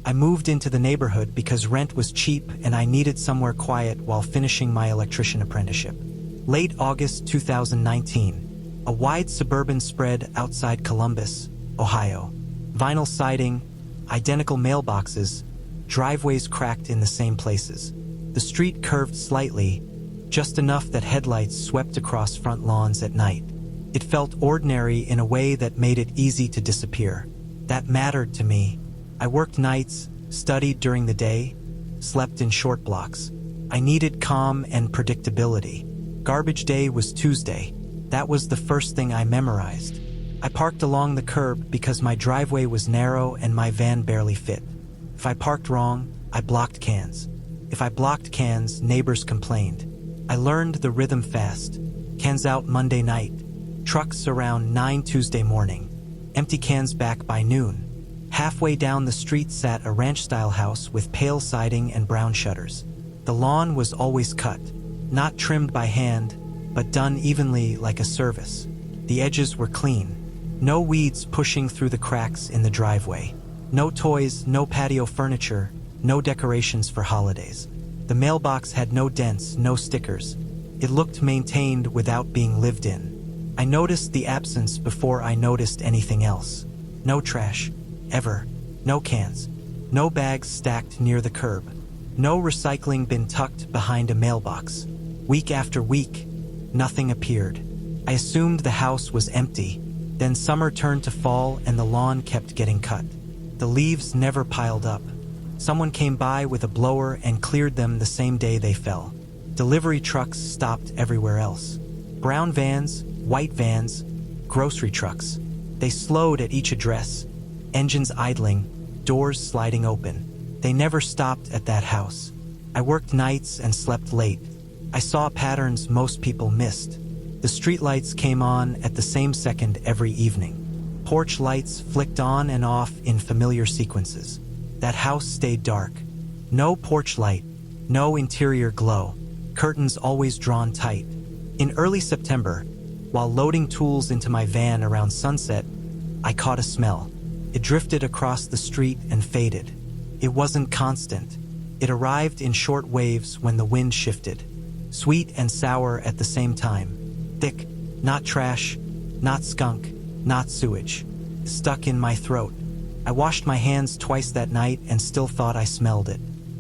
I moved into the neighborhood because rent was cheap and I needed somewhere quiet while finishing my electrician apprenticeship. Late August 2019, a wide suburban spread outside Columbus, Ohio. Vinyl siding, identical mailboxes, driveways cracked in the same places. The street curved slightly, just enough that headlights swept across front lawns at night. It felt ordinary in a way that made it easy to disappear. That mattered to me. I worked nights, studied during the day, slept in short blocks. I needed calm and predictability. Garbage day was Tuesday. That was the first thing I memorized. I parked along the curb because my driveway was narrow and my van barely fit. If I parked wrong, I blocked cans. If I blocked cans, neighbors complained. I learned the rhythm fast. Cans out Monday night. Trucks around 9 Tuesday morning. Empty cans back by noon. Halfway down the street sat a ranch-style house with pale siding and brown shutters. The lawn was always cut, not trimmed by hand, but done evenly like a service. The edges were clean. No weeds pushing through the cracks in the driveway. No toys, no patio furniture, no decorations for holidays. The mailbox had no dents, no stickers. It looked maintained without being lived in. I noticed the absence before I noticed anything else. No trash. Ever. No cans. No bags stacked near the curb. No recycling bin tucked behind a mailbox. Week after week, nothing appeared. I assumed the house was empty. Then summer turned to fall and the lawn kept getting cut. The leaves never piled up. Someone came by with a blower and cleared them the same day they fell. Delivery trucks stopped everywhere else. Brown vans, white vans, grocery trucks. They slowed at each address. Engines idling, doors sliding open. They never stopped at that house. I worked nights and slept late. I saw patterns most people missed. The streetlights came on at the same second every evening. Porch lights flicked on and off in familiar sequences. That house stayed dark. No porch light, no interior glow. Curtains always drawn tight. In early September, while loading tools into my van around sunset, I caught a smell. It drifted across the street and faded. It wasn't constant. It arrived in short waves when the wind shifted. Sweet and sour at the same time. Thick, not trash, not skunk, not sewage. Stuck in my throat. I washed my hands twice that night and still thought I smelled it.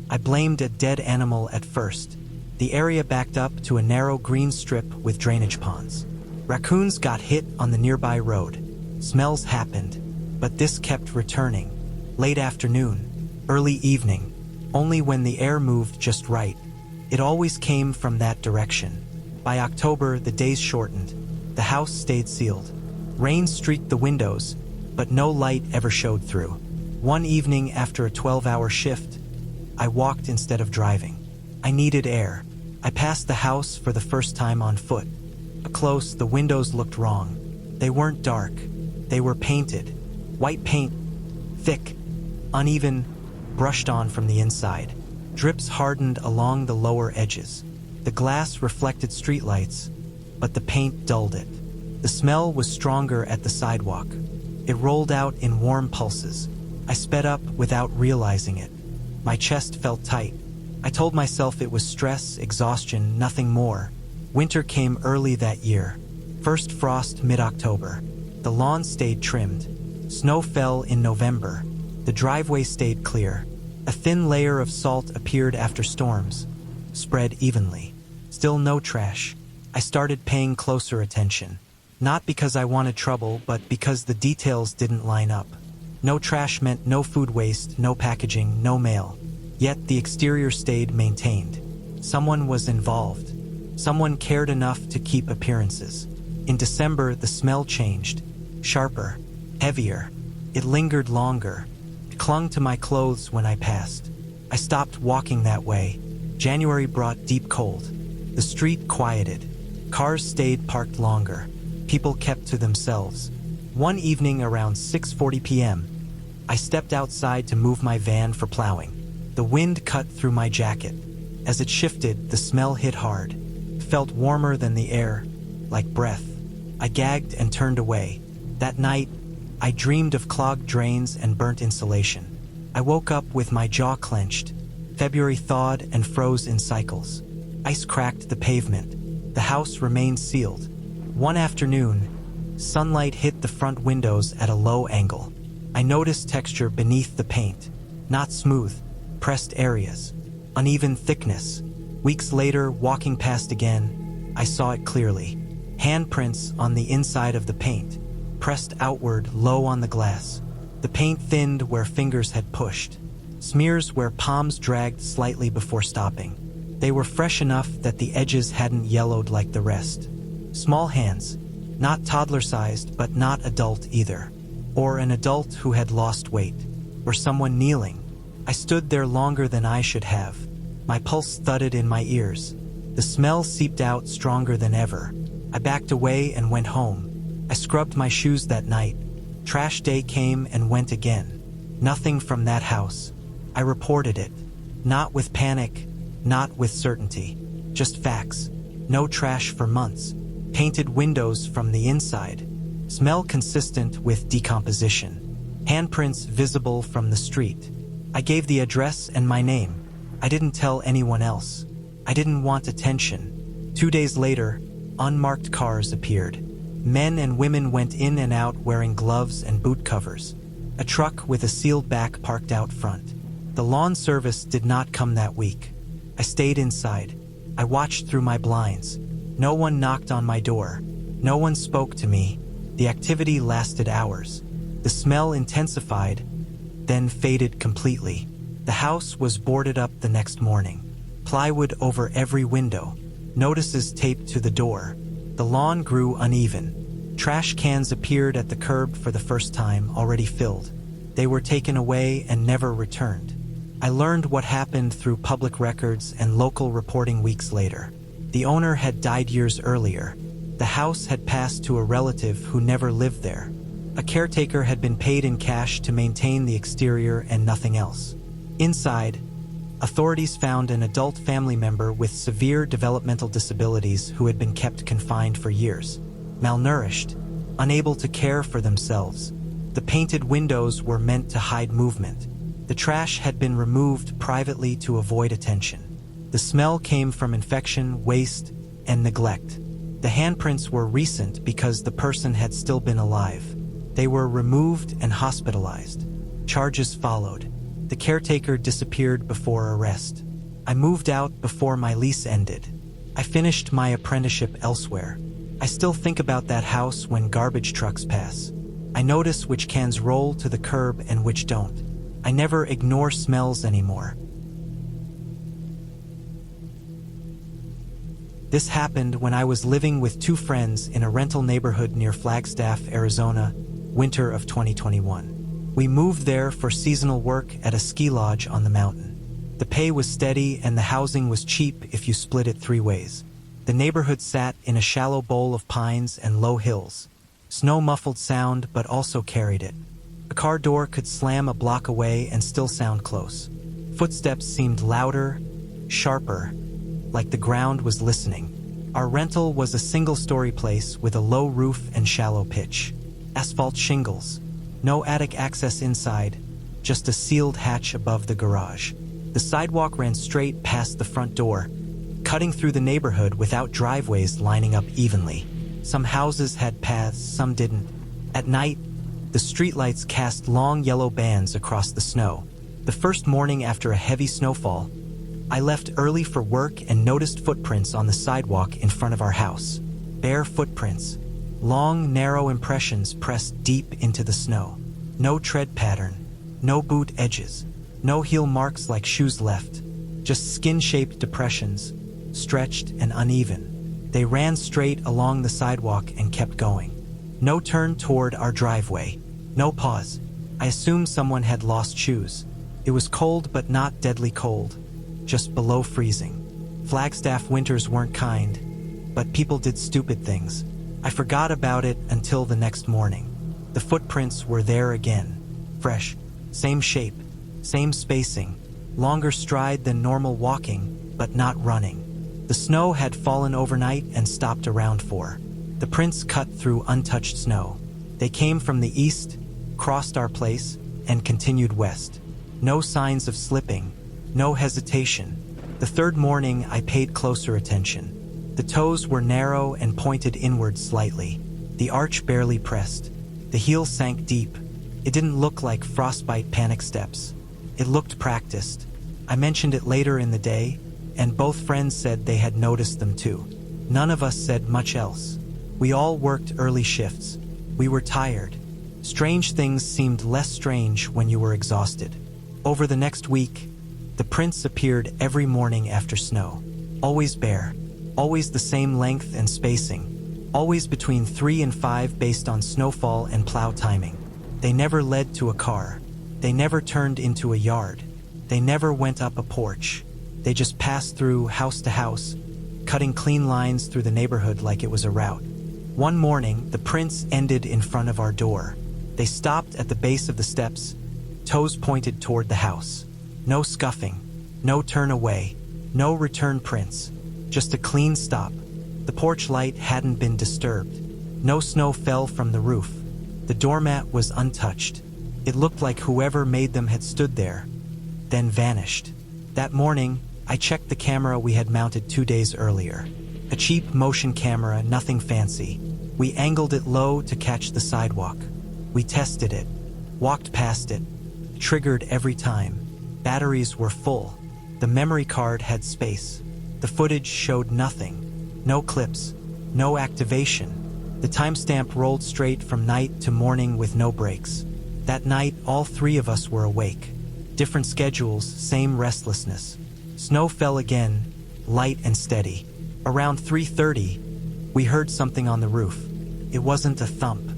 I blamed a dead animal at first. The area backed up to a narrow green strip with drainage ponds. Raccoons got hit on the nearby road. Smells happened. But this kept returning. Late afternoon, early evening, only when the air moved just right. It always came from that direction. By October, the days shortened. The house stayed sealed. Rain streaked the windows, but no light ever showed through. One evening after a 12-hour shift, I walked instead of driving. I needed air. I passed the house for the first time on foot. Up close, the windows looked wrong. They weren't dark. They were painted. White paint, thick, uneven, brushed on from the inside. Drips hardened along the lower edges. The glass reflected streetlights, but the paint dulled it. The smell was stronger at the sidewalk. It rolled out in warm pulses. I sped up without realizing it. My chest felt tight. I told myself it was stress, exhaustion, nothing more. Winter came early that year. First frost mid-October. The lawn stayed trimmed. Snow fell in November. The driveway stayed clear. A thin layer of salt appeared after storms, spread evenly. Still no trash. I started paying closer attention. Not because I wanted trouble, but because the details didn't line up. No trash meant no food waste, no packaging, no mail. Yet the exterior stayed maintained. Someone was involved. Someone cared enough to keep appearances. In December, the smell changed. Sharper. Heavier. It lingered longer. It clung to my clothes when I passed. I stopped walking that way. January brought deep cold. The street quieted. Cars stayed parked longer. People kept to themselves. One evening around 6:40 p.m., I stepped outside to move my van for plowing. The wind cut through my jacket. As it shifted, the smell hit hard. It felt warmer than the air, like breath. I gagged and turned away. That night, I dreamed of clogged drains and burnt insulation. I woke up with my jaw clenched. February thawed and froze in cycles. Ice cracked the pavement. The house remained sealed. One afternoon, sunlight hit the front windows at a low angle. I noticed texture beneath the paint. Not smooth, pressed areas. Uneven thickness. Weeks later, walking past again, I saw it clearly. Handprints on the inside of the paint, pressed outward low on the glass. The paint thinned where fingers had pushed. Smears where palms dragged slightly before stopping. They were fresh enough that the edges hadn't yellowed like the rest. Small hands, not toddler-sized but not adult either. Or an adult who had lost weight. Or someone kneeling. I stood there longer than I should have. My pulse thudded in my ears. The smell seeped out stronger than ever. I backed away and went home. I scrubbed my shoes that night. Trash day came and went again. Nothing from that house. I reported it. Not with panic, not with certainty. Just facts. No trash for months. Painted windows from the inside. Smell consistent with decomposition. Handprints visible from the street. I gave the address and my name. I didn't tell anyone else. I didn't want attention. 2 days later, unmarked cars appeared. Men and women went in and out wearing gloves and boot covers. A truck with a sealed back parked out front. The lawn service did not come that week. I stayed inside. I watched through my blinds. No one knocked on my door. No one spoke to me. The activity lasted hours. The smell intensified, then faded completely. The house was boarded up the next morning. Plywood over every window. Notices taped to the door. The lawn grew uneven. Trash cans appeared at the curb for the first time, already filled. They were taken away and never returned. I learned what happened through public records and local reporting weeks later. The owner had died years earlier. The house had passed to a relative who never lived there. A caretaker had been paid in cash to maintain the exterior and nothing else. Inside, authorities found an adult family member with severe developmental disabilities who had been kept confined for years. Malnourished, unable to care for themselves. The painted windows were meant to hide movement. The trash had been removed privately to avoid attention. The smell came from infection, waste, and neglect. The handprints were recent because the person had still been alive. They were removed and hospitalized. Charges followed. The caretaker disappeared before arrest. I moved out before my lease ended. I finished my apprenticeship elsewhere. I still think about that house when garbage trucks pass. I notice which cans roll to the curb and which don't. I never ignore smells anymore. This happened when I was living with 2 friends in a rental neighborhood near Flagstaff, Arizona, winter of 2021. We moved there for seasonal work at a ski lodge on the mountain. The pay was steady and the housing was cheap if you split it 3 ways. The neighborhood sat in a shallow bowl of pines and low hills. Snow muffled sound but also carried it. A car door could slam a block away and still sound close. Footsteps seemed louder, sharper, like the ground was listening. Our rental was a single-story place with a low roof and shallow pitch. Asphalt shingles. No attic access inside, just a sealed hatch above the garage. The sidewalk ran straight past the front door, cutting through the neighborhood without driveways lining up evenly. Some houses had paths, some didn't. At night, the streetlights cast long yellow bands across the snow. The first morning after a heavy snowfall, I left early for work and noticed footprints on the sidewalk in front of our house. Bare footprints. Long, narrow impressions pressed deep into the snow. No tread pattern. No boot edges. No heel marks like shoes left. Just skin-shaped depressions, stretched and uneven. They ran straight along the sidewalk and kept going. No turn toward our driveway. No pause. I assumed someone had lost shoes. It was cold but not deadly cold. Just below freezing. Flagstaff winters weren't kind, but people did stupid things. I forgot about it until the next morning. The footprints were there again. Fresh. Same shape. Same spacing. Longer stride than normal walking, but not running. The snow had fallen overnight and stopped around 4. The prints cut through untouched snow. They came from the east, crossed our place, and continued west. No signs of slipping, no hesitation. The third morning, I paid closer attention. The toes were narrow and pointed inward slightly. The arch barely pressed. The heel sank deep. It didn't look like frostbite panic steps. It looked practiced. I mentioned it later in the day, and both friends said they had noticed them too. None of us said much else. We all worked early shifts. We were tired. Strange things seemed less strange when you were exhausted. Over the next week, the prints appeared every morning after snow. Always bare. Always the same length and spacing. Always between 3 and 5 based on snowfall and plow timing. They never led to a car. They never turned into a yard. They never went up a porch. They just passed through house to house, cutting clean lines through the neighborhood like it was a route. One morning, the prints ended in front of our door. They stopped at the base of the steps, toes pointed toward the house. No scuffing, no turn away, no return prints, just a clean stop. The porch light hadn't been disturbed. No snow fell from the roof. The doormat was untouched. It looked like whoever made them had stood there, then vanished. That morning, I checked the camera we had mounted 2 days earlier. A cheap motion camera, nothing fancy. We angled it low to catch the sidewalk. We tested it, walked past it, triggered every time. Batteries were full. The memory card had space. The footage showed nothing. No clips, no activation. The timestamp rolled straight from night to morning with no breaks. That night, all 3 of us were awake. Different schedules, same restlessness. Snow fell again, light and steady. Around 3:30, we heard something on the roof. It wasn't a thump.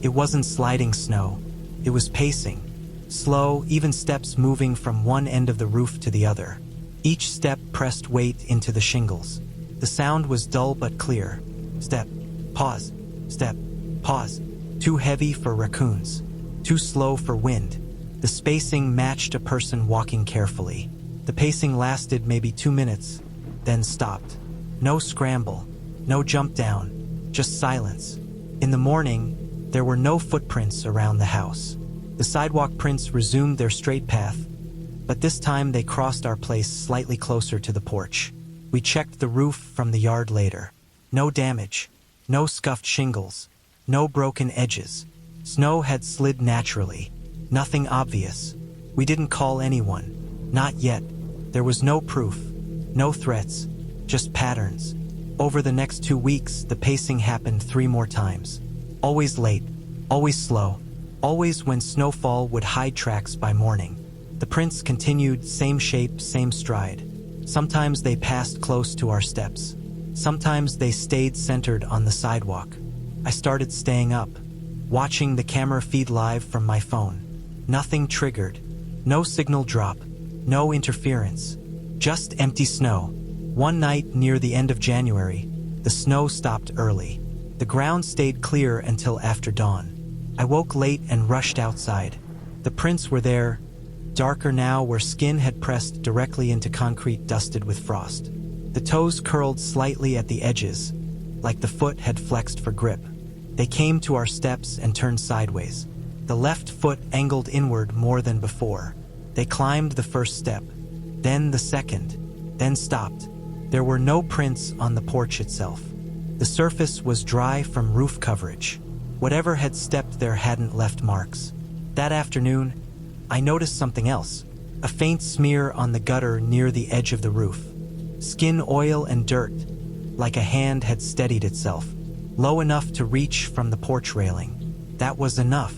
It wasn't sliding snow. It was pacing. Slow, even steps moving from one end of the roof to the other. Each step pressed weight into the shingles. The sound was dull but clear. Step, pause, step, pause. Too heavy for raccoons. Too slow for wind. The spacing matched a person walking carefully. The pacing lasted maybe 2 minutes, then stopped. No scramble, no jump down, just silence. In the morning, there were no footprints around the house. The sidewalk prints resumed their straight path, but this time they crossed our place slightly closer to the porch. We checked the roof from the yard later. No damage, no scuffed shingles, no broken edges. Snow had slid naturally, nothing obvious. We didn't call anyone, not yet. There was no proof, no threats, just patterns. Over the next 2 weeks, the pacing happened 3 more times. Always late, always slow, always when snowfall would hide tracks by morning. The prints continued, same shape, same stride. Sometimes they passed close to our steps. Sometimes they stayed centered on the sidewalk. I started staying up, watching the camera feed live from my phone. Nothing triggered, no signal drop, no interference, just empty snow. One night near the end of January, the snow stopped early. The ground stayed clear until after dawn. I woke late and rushed outside. The prints were there, darker now where skin had pressed directly into concrete dusted with frost. The toes curled slightly at the edges, like the foot had flexed for grip. They came to our steps and turned sideways. The left foot angled inward more than before. They climbed the first step, then the second, then stopped. There were no prints on the porch itself. The surface was dry from roof coverage. Whatever had stepped there hadn't left marks. That afternoon, I noticed something else. A faint smear on the gutter near the edge of the roof. Skin oil and dirt, like a hand had steadied itself, low enough to reach from the porch railing. That was enough.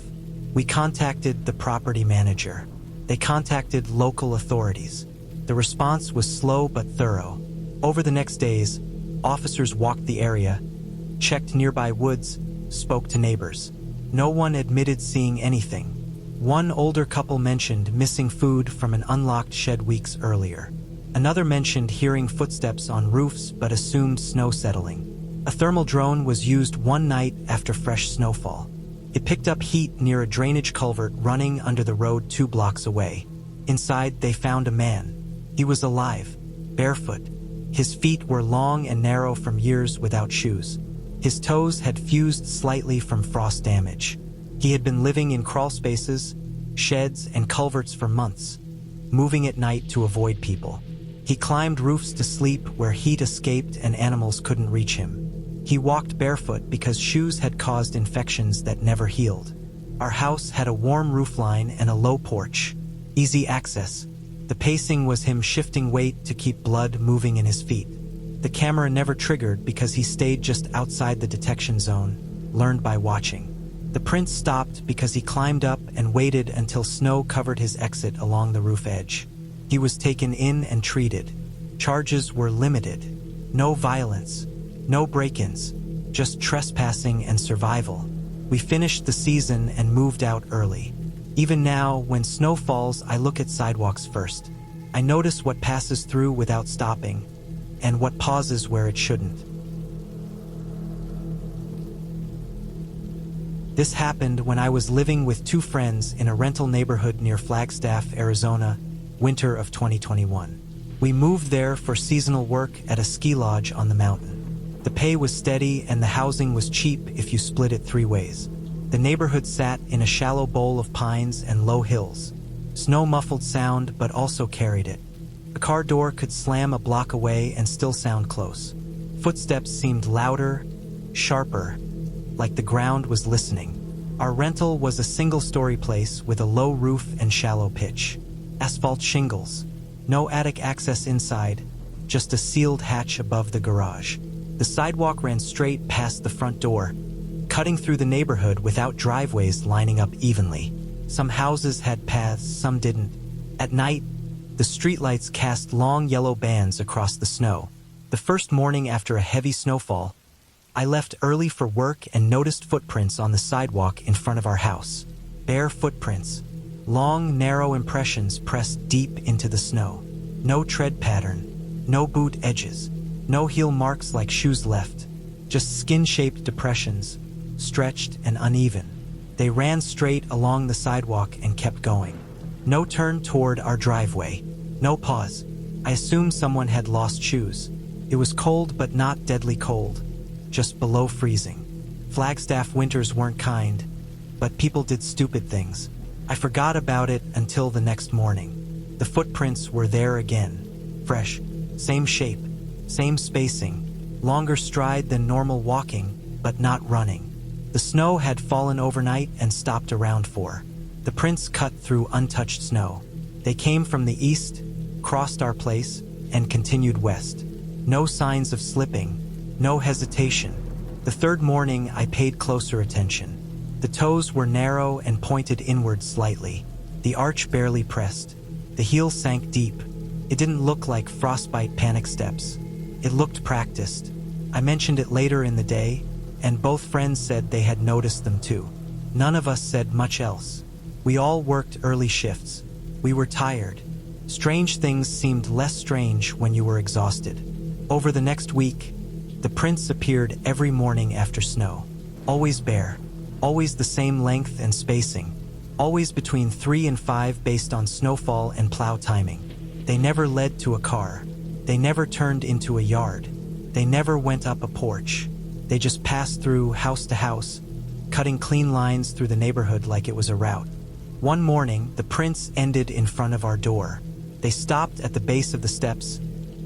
We contacted the property manager. They contacted local authorities. The response was slow but thorough. Over the next days, officers walked the area, checked nearby woods, spoke to neighbors. No one admitted seeing anything. One older couple mentioned missing food from an unlocked shed weeks earlier. Another mentioned hearing footsteps on roofs but assumed snow settling. A thermal drone was used one night after fresh snowfall. It picked up heat near a drainage culvert running under the road 2 blocks away. Inside, they found a man. He was alive, barefoot. His feet were long and narrow from years without shoes. His toes had fused slightly from frost damage. He had been living in crawl spaces, sheds, and culverts for months. moving at night to avoid people. He climbed roofs to sleep where heat escaped and animals couldn't reach him. He walked barefoot because shoes had caused infections that never healed. Our house had a warm roofline and a low porch. Easy access. The pacing was him shifting weight to keep blood moving in his feet. The camera never triggered because he stayed just outside the detection zone, learned by watching. The prince stopped because he climbed up and waited until snow covered his exit along the roof edge. He was taken in and treated. Charges were limited. No violence, no break-ins, just trespassing and survival. We finished the season and moved out early. Even now, when snow falls, I look at sidewalks first. I notice what passes through without stopping, and what pauses where it shouldn't. This happened when I was living with two friends in a rental neighborhood near Flagstaff, Arizona, winter of 2021. We moved there for seasonal work at a ski lodge on the mountain. The pay was steady and the housing was cheap if you split it 3 ways. The neighborhood sat in a shallow bowl of pines and low hills. Snow muffled sound but also carried it. A car door could slam a block away and still sound close. Footsteps seemed louder, sharper, like the ground was listening. Our rental was a single-story place with a low roof and shallow pitch. Asphalt shingles. No attic access inside, just a sealed hatch above the garage. The sidewalk ran straight past the front door, cutting through the neighborhood without driveways lining up evenly. Some houses had paths, some didn't. At night, the streetlights cast long yellow bands across the snow. The first morning after a heavy snowfall, I left early for work and noticed footprints on the sidewalk in front of our house. Bare footprints. Long, narrow impressions pressed deep into the snow. No tread pattern. No boot edges. No heel marks like shoes left. Just skin-shaped depressions, stretched and uneven. They ran straight along the sidewalk and kept going. No turn toward our driveway. No pause. I assumed someone had lost shoes. It was cold but not deadly cold. Just below freezing. Flagstaff winters weren't kind, but people did stupid things. I forgot about it until the next morning. The footprints were there again. Fresh, same shape, same spacing, longer stride than normal walking, but not running. The snow had fallen overnight and stopped around 4. The prints cut through untouched snow. They came from the east, crossed our place, and continued west. No signs of slipping. No hesitation. The third morning, I paid closer attention. The toes were narrow and pointed inward slightly. The arch barely pressed. The heel sank deep. It didn't look like frostbite panic steps. It looked practiced. I mentioned it later in the day, and both friends said they had noticed them too. None of us said much else. We all worked early shifts. We were tired. Strange things seemed less strange when you were exhausted. Over the next week, the prints appeared every morning after snow. Always bare. Always the same length and spacing. Always between 3 and 5 based on snowfall and plow timing. They never led to a car. They never turned into a yard. They never went up a porch. They just passed through house to house, cutting clean lines through the neighborhood like it was a route. One morning, the prints ended in front of our door. They stopped at the base of the steps,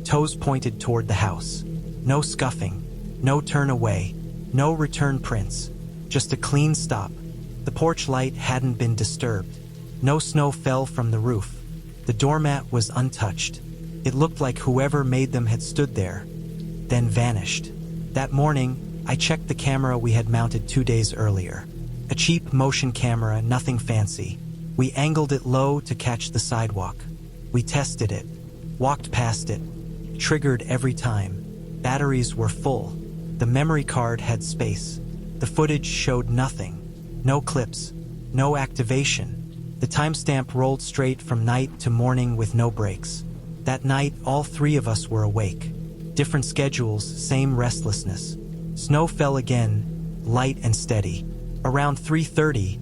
toes pointed toward the house. No scuffing, no turn away, no return prints, just a clean stop. The porch light hadn't been disturbed. No snow fell from the roof. The doormat was untouched. It looked like whoever made them had stood there, then vanished. That morning, I checked the camera we had mounted 2 days earlier. A cheap motion camera, nothing fancy. We angled it low to catch the sidewalk. We tested it, walked past it, triggered every time. Batteries were full. The memory card had space. The footage showed nothing. No clips. No activation. The timestamp rolled straight from night to morning with no breaks. That night, all 3 of us were awake. Different schedules, same restlessness. Snow fell again, light and steady. Around 3:30,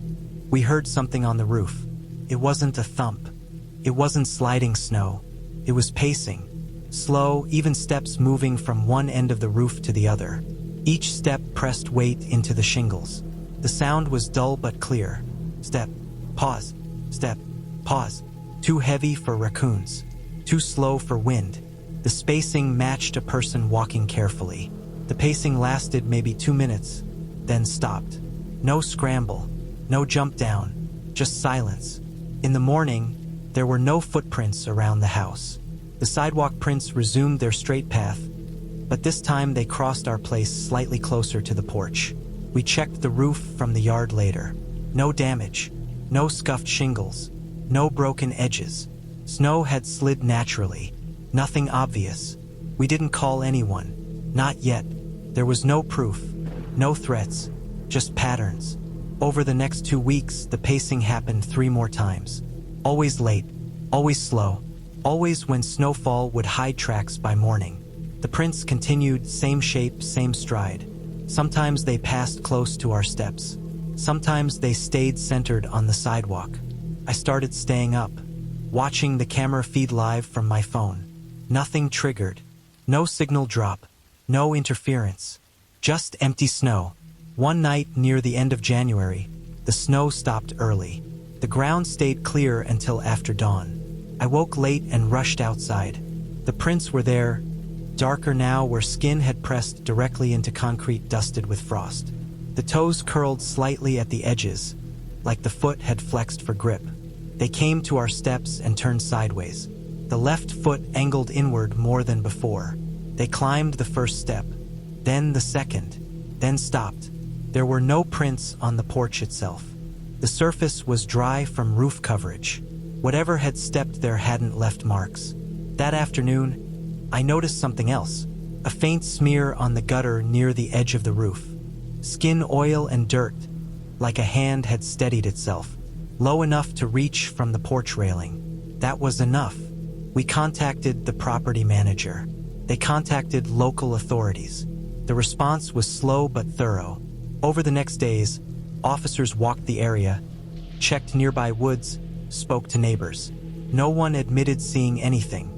we heard something on the roof. It wasn't a thump. It wasn't sliding snow. It was pacing. Slow, even steps moving from one end of the roof to the other. Each step pressed weight into the shingles. The sound was dull but clear. Step, pause, step, pause. Too heavy for raccoons. Too slow for wind. The spacing matched a person walking carefully. The pacing lasted maybe 2 minutes, then stopped. No scramble, no jump down, just silence. In the morning, there were no footprints around the house. The sidewalk prints resumed their straight path, but this time they crossed our place slightly closer to the porch. We checked the roof from the yard later. No damage, no scuffed shingles, no broken edges. Snow had slid naturally, nothing obvious. We didn't call anyone, not yet. There was no proof, no threats, just patterns. Over the next 2 weeks, the pacing happened 3 more times. Always late, always slow, always when snowfall would hide tracks by morning. The prints continued, same shape, same stride. Sometimes they passed close to our steps. Sometimes they stayed centered on the sidewalk. I started staying up, watching the camera feed live from my phone. Nothing triggered. No signal drop. No interference. Just empty snow. One night near the end of January, the snow stopped early. The ground stayed clear until after dawn. I woke late and rushed outside. The prints were there, darker now where skin had pressed directly into concrete dusted with frost. The toes curled slightly at the edges, like the foot had flexed for grip. They came to our steps and turned sideways. The left foot angled inward more than before. They climbed the first step, then the second, then stopped. There were no prints on the porch itself. The surface was dry from roof coverage. Whatever had stepped there hadn't left marks. That afternoon, I noticed something else. A faint smear on the gutter near the edge of the roof. Skin oil and dirt, like a hand had steadied itself, low enough to reach from the porch railing. That was enough. We contacted the property manager. They contacted local authorities. The response was slow but thorough. Over the next days, officers walked the area, checked nearby woods, spoke to neighbors. No one admitted seeing anything.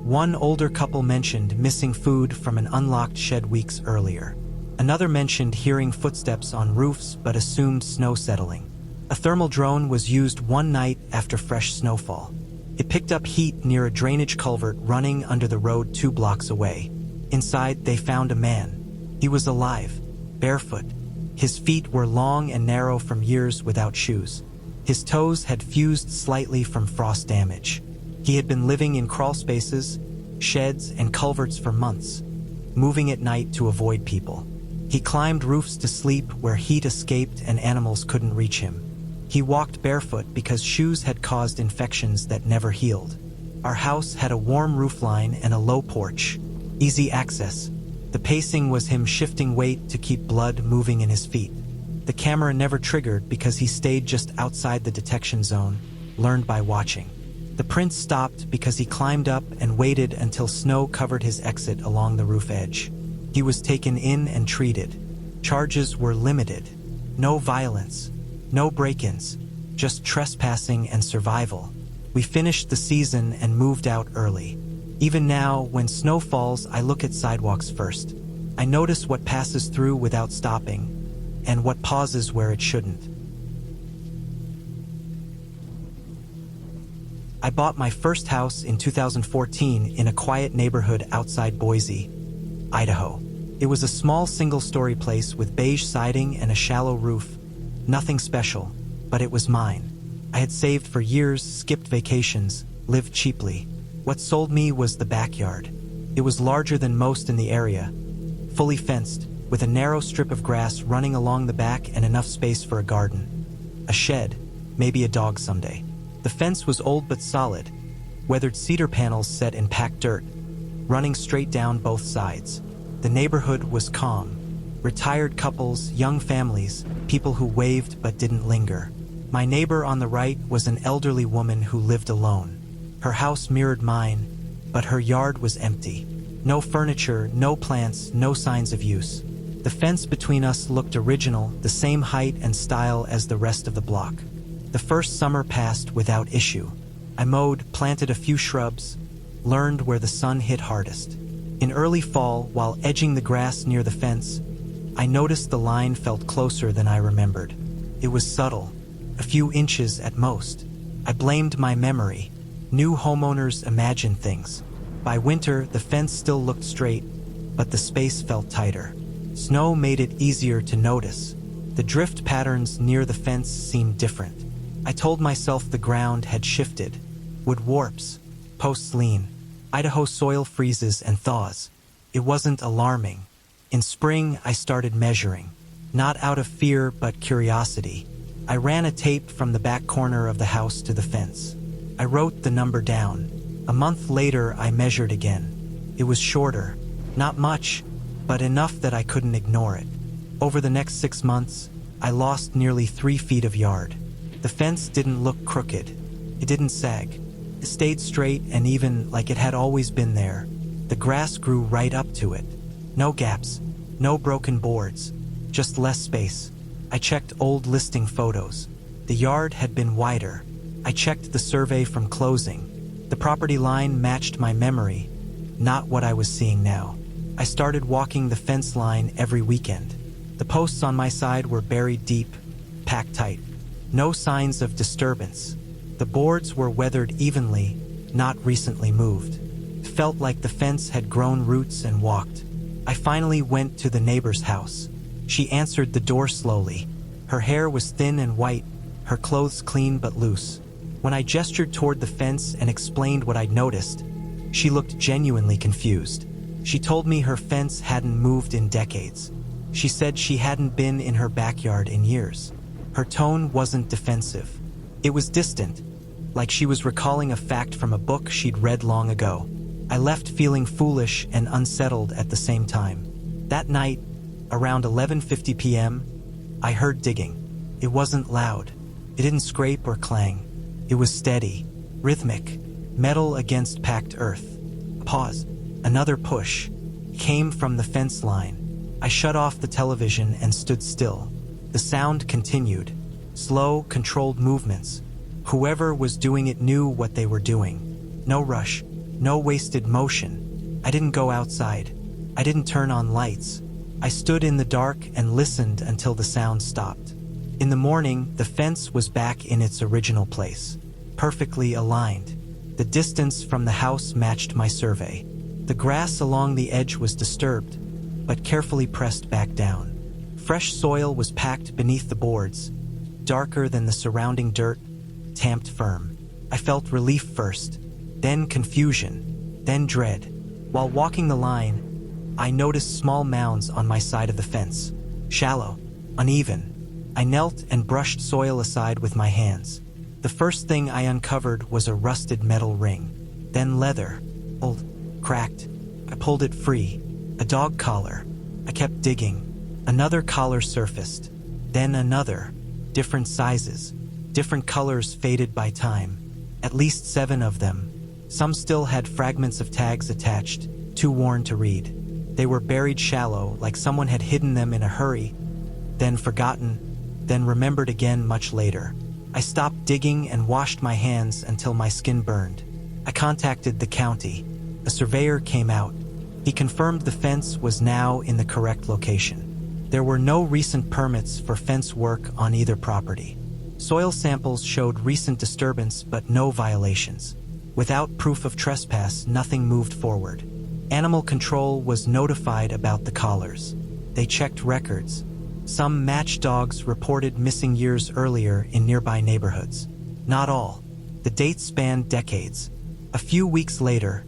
One older couple mentioned missing food from an unlocked shed weeks earlier. Another mentioned hearing footsteps on roofs but assumed snow settling. A thermal drone was used one night after fresh snowfall. It picked up heat near a drainage culvert running under the road 2 blocks away. Inside, they found a man. He was alive, barefoot. His feet were long and narrow from years without shoes. His toes had fused slightly from frost damage. He had been living in crawl spaces, sheds, and culverts for months, moving at night to avoid people. He climbed roofs to sleep where heat escaped and animals couldn't reach him. He walked barefoot because shoes had caused infections that never healed. Our house had a warm roofline and a low porch. Easy access. The pacing was him shifting weight to keep blood moving in his feet. The camera never triggered because he stayed just outside the detection zone, learned by watching. The prints stopped because he climbed up and waited until snow covered his exit along the roof edge. He was taken in and treated. Charges were limited. No violence. No break-ins. Just trespassing and survival. We finished the season and moved out early. Even now, when snow falls, I look at sidewalks first. I notice what passes through without stopping, and what pauses where it shouldn't. I bought my first house in 2014 in a quiet neighborhood outside Boise, Idaho. It was a small single-story place with beige siding and a shallow roof. Nothing special, but it was mine. I had saved for years, skipped vacations, lived cheaply. What sold me was the backyard. It was larger than most in the area, fully fenced, with a narrow strip of grass running along the back and enough space for a garden. A shed, maybe a dog someday. The fence was old but solid, weathered cedar panels set in packed dirt, running straight down both sides. The neighborhood was calm. Retired couples, young families, people who waved but didn't linger. My neighbor on the right was an elderly woman who lived alone. Her house mirrored mine, but her yard was empty. No furniture, no plants, no signs of use. The fence between us looked original, the same height and style as the rest of the block. The first summer passed without issue. I mowed, planted a few shrubs, learned where the sun hit hardest. In early fall, while edging the grass near the fence, I noticed the line felt closer than I remembered. It was subtle, a few inches at most. I blamed my memory. New homeowners imagine things. By winter, the fence still looked straight, but the space felt tighter. Snow made it easier to notice. The drift patterns near the fence seemed different. I told myself the ground had shifted. Wood warps, posts lean, Idaho soil freezes and thaws. It wasn't alarming. In spring, I started measuring. Not out of fear, but curiosity. I ran a tape from the back corner of the house to the fence. I wrote the number down. A month later, I measured again. It was shorter. Not much, but enough that I couldn't ignore it. Over the next 6 months, I lost nearly 3 feet of yard. The fence didn't look crooked. It didn't sag. It stayed straight and even, like it had always been there. The grass grew right up to it. No gaps, no broken boards, just less space. I checked old listing photos. The yard had been wider. I checked the survey from closing. The property line matched my memory, not what I was seeing now. I started walking the fence line every weekend. The posts on my side were buried deep, packed tight. No signs of disturbance. The boards were weathered evenly, not recently moved. It felt like the fence had grown roots and walked. I finally went to the neighbor's house. She answered the door slowly. Her hair was thin and white, her clothes clean but loose. When I gestured toward the fence and explained what I'd noticed, she looked genuinely confused. She told me her fence hadn't moved in decades. She said she hadn't been in her backyard in years. Her tone wasn't defensive. It was distant, like she was recalling a fact from a book she'd read long ago. I left feeling foolish and unsettled at the same time. That night, around 11:50 p.m., I heard digging. It wasn't loud. It didn't scrape or clang. It was steady, rhythmic, metal against packed earth. Pause. Another push. Came from the fence line. I shut off the television and stood still. The sound continued. Slow, controlled movements. Whoever was doing it knew what they were doing. No rush. No wasted motion. I didn't go outside. I didn't turn on lights. I stood in the dark and listened until the sound stopped. In the morning, the fence was back in its original place, perfectly aligned. The distance from the house matched my survey. The grass along the edge was disturbed, but carefully pressed back down. Fresh soil was packed beneath the boards, darker than the surrounding dirt, tamped firm. I felt relief first, then confusion, then dread. While walking the line, I noticed small mounds on my side of the fence, shallow, uneven. I knelt and brushed soil aside with my hands. The first thing I uncovered was a rusted metal ring, then leather, old, cracked. I pulled it free. A dog collar. I kept digging. Another collar surfaced, then another, different sizes, different colors faded by time. At least 7 of them. Some still had fragments of tags attached, too worn to read. They were buried shallow, like someone had hidden them in a hurry, then forgotten, then remembered again much later. I stopped digging and washed my hands until my skin burned. I contacted the county. A surveyor came out. He confirmed the fence was now in the correct location. There were no recent permits for fence work on either property. Soil samples showed recent disturbance but no violations. Without proof of trespass, nothing moved forward. Animal control was notified about the collars. They checked records. Some match dogs reported missing years earlier in nearby neighborhoods. Not all. The dates spanned decades. A few weeks later,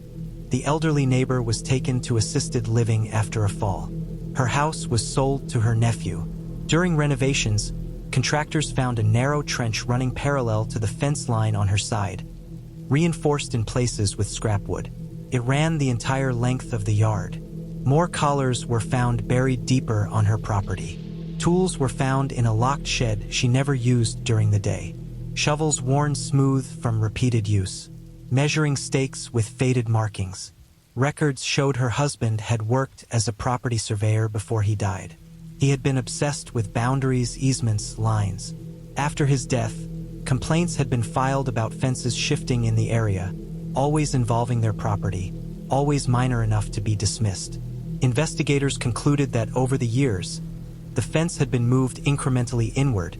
the elderly neighbor was taken to assisted living after a fall. Her house was sold to her nephew. During renovations, contractors found a narrow trench running parallel to the fence line on her side, reinforced in places with scrap wood. It ran the entire length of the yard. More collars were found buried deeper on her property. Tools were found in a locked shed she never used during the day. Shovels worn smooth from repeated use. Measuring stakes with faded markings. Records showed her husband had worked as a property surveyor before he died. He had been obsessed with boundaries, easements, lines. After his death, complaints had been filed about fences shifting in the area, always involving their property, always minor enough to be dismissed. Investigators concluded that over the years, the fence had been moved incrementally inward,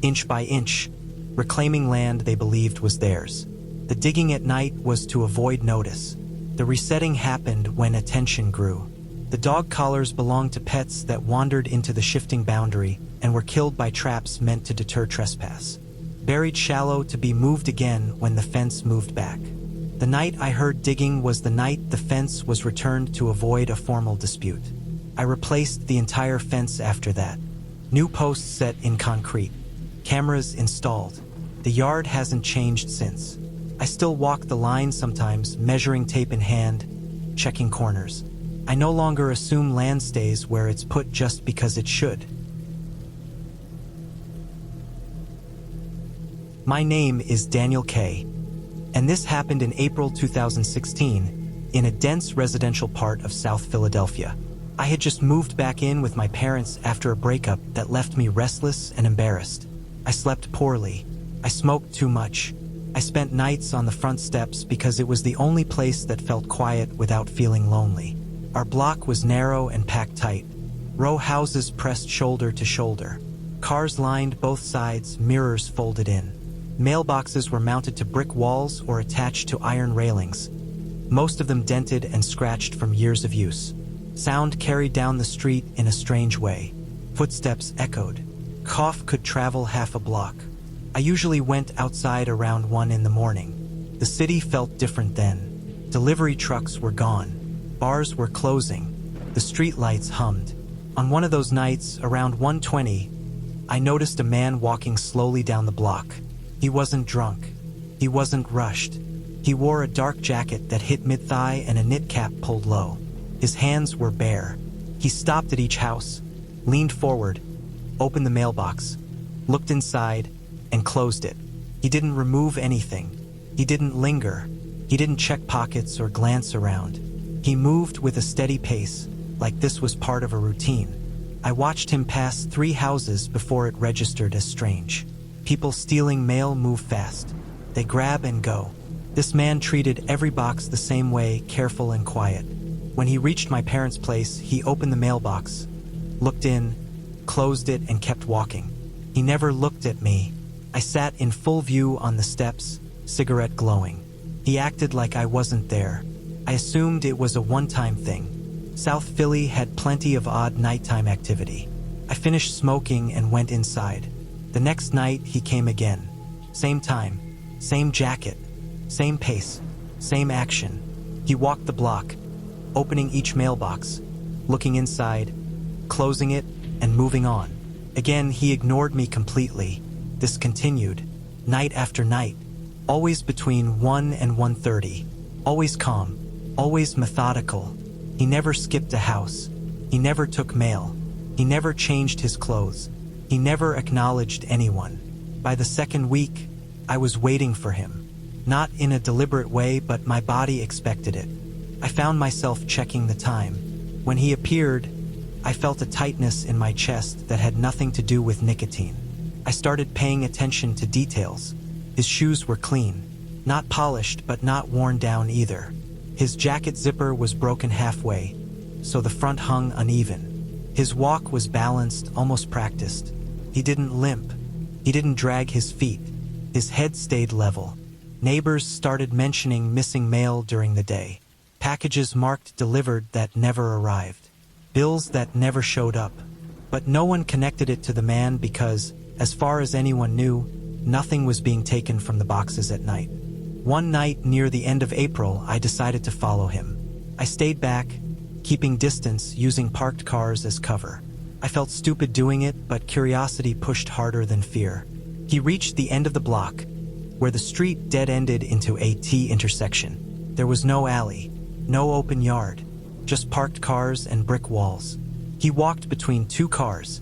inch by inch, reclaiming land they believed was theirs. The digging at night was to avoid notice. The resetting happened when attention grew. The dog collars belonged to pets that wandered into the shifting boundary and were killed by traps meant to deter trespass. Buried shallow to be moved again when the fence moved back. The night I heard digging was the night the fence was returned to avoid a formal dispute. I replaced the entire fence after that. New posts set in concrete. Cameras installed. The yard hasn't changed since. I still walk the line sometimes, measuring tape in hand, checking corners. I no longer assume land stays where it's put just because it should. My name is Daniel K. And this happened in April 2016 in a dense residential part of South Philadelphia. I had just moved back in with my parents after a breakup that left me restless and embarrassed. I slept poorly. I smoked too much. I spent nights on the front steps because it was the only place that felt quiet without feeling lonely. Our block was narrow and packed tight. Row houses pressed shoulder to shoulder. Cars lined both sides, mirrors folded in. Mailboxes were mounted to brick walls or attached to iron railings, most of them dented and scratched from years of use. Sound carried down the street in a strange way. Footsteps echoed. Cough could travel half a block. I usually went outside around 1 in the morning. The city felt different then. Delivery trucks were gone. Bars were closing. The street lights hummed. On one of those nights, around 1:20, I noticed a man walking slowly down the block. He wasn't drunk. He wasn't rushed. He wore a dark jacket that hit mid-thigh and a knit cap pulled low. His hands were bare. He stopped at each house, leaned forward, opened the mailbox, looked inside, and closed it. He didn't remove anything. He didn't linger. He didn't check pockets or glance around. He moved with a steady pace, like this was part of a routine. I watched him pass 3 houses before it registered as strange. People stealing mail move fast. They grab and go. This man treated every box the same way, careful and quiet. When he reached my parents' place, he opened the mailbox, looked in, closed it, and kept walking. He never looked at me. I sat in full view on the steps, cigarette glowing. He acted like I wasn't there. I assumed it was a one-time thing. South Philly had plenty of odd nighttime activity. I finished smoking and went inside. The next night, he came again. Same time, same jacket, same pace, same action. He walked the block, opening each mailbox, looking inside, closing it, and moving on. Again, he ignored me completely. This continued, night after night, always between 1 and 1:30, always calm, always methodical. He never skipped a house. He never took mail. He never changed his clothes. He never acknowledged anyone. By the second week, I was waiting for him. Not in a deliberate way, but my body expected it. I found myself checking the time. When he appeared, I felt a tightness in my chest that had nothing to do with nicotine. I started paying attention to details. His shoes were clean, not polished but not worn down either. His jacket zipper was broken halfway, so the front hung uneven. His walk was balanced, almost practiced. He didn't limp. He didn't drag his feet. His head stayed level. Neighbors started mentioning missing mail during the day. Packages marked delivered that never arrived. Bills that never showed up. But no one connected it to the man because, as far as anyone knew, nothing was being taken from the boxes at night. One night near the end of April, I decided to follow him. I stayed back, keeping distance, using parked cars as cover. I felt stupid doing it, but curiosity pushed harder than fear. He reached the end of the block, where the street dead-ended into a T intersection. There was no alley, no open yard, just parked cars and brick walls. He walked between 2 cars,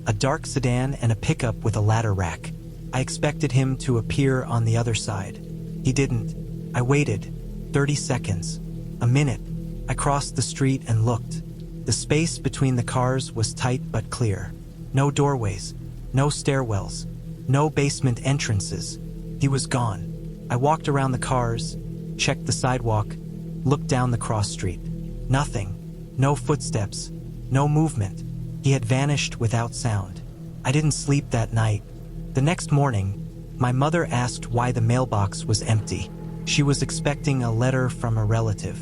a dark sedan and a pickup with a ladder rack. I expected him to appear on the other side. He didn't. I waited. 30 seconds. A minute. I crossed the street and looked. The space between the cars was tight but clear. No doorways, no stairwells, no basement entrances. He was gone. I walked around the cars, checked the sidewalk, looked down the cross street. Nothing. No footsteps. No movement. He had vanished without sound. I didn't sleep that night. The next morning, my mother asked why the mailbox was empty. She was expecting a letter from a relative.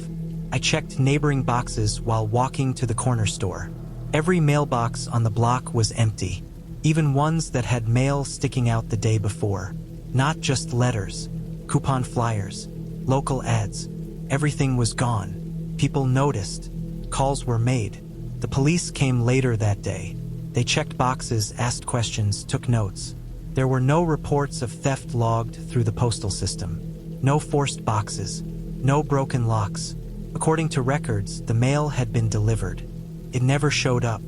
I checked neighboring boxes while walking to the corner store. Every mailbox on the block was empty, even ones that had mail sticking out the day before. Not just letters, coupon flyers, local ads. Everything was gone. People noticed. Calls were made. The police came later that day. They checked boxes, asked questions, took notes. There were no reports of theft logged through the postal system. No forced boxes. No broken locks. According to records, the mail had been delivered. It never showed up.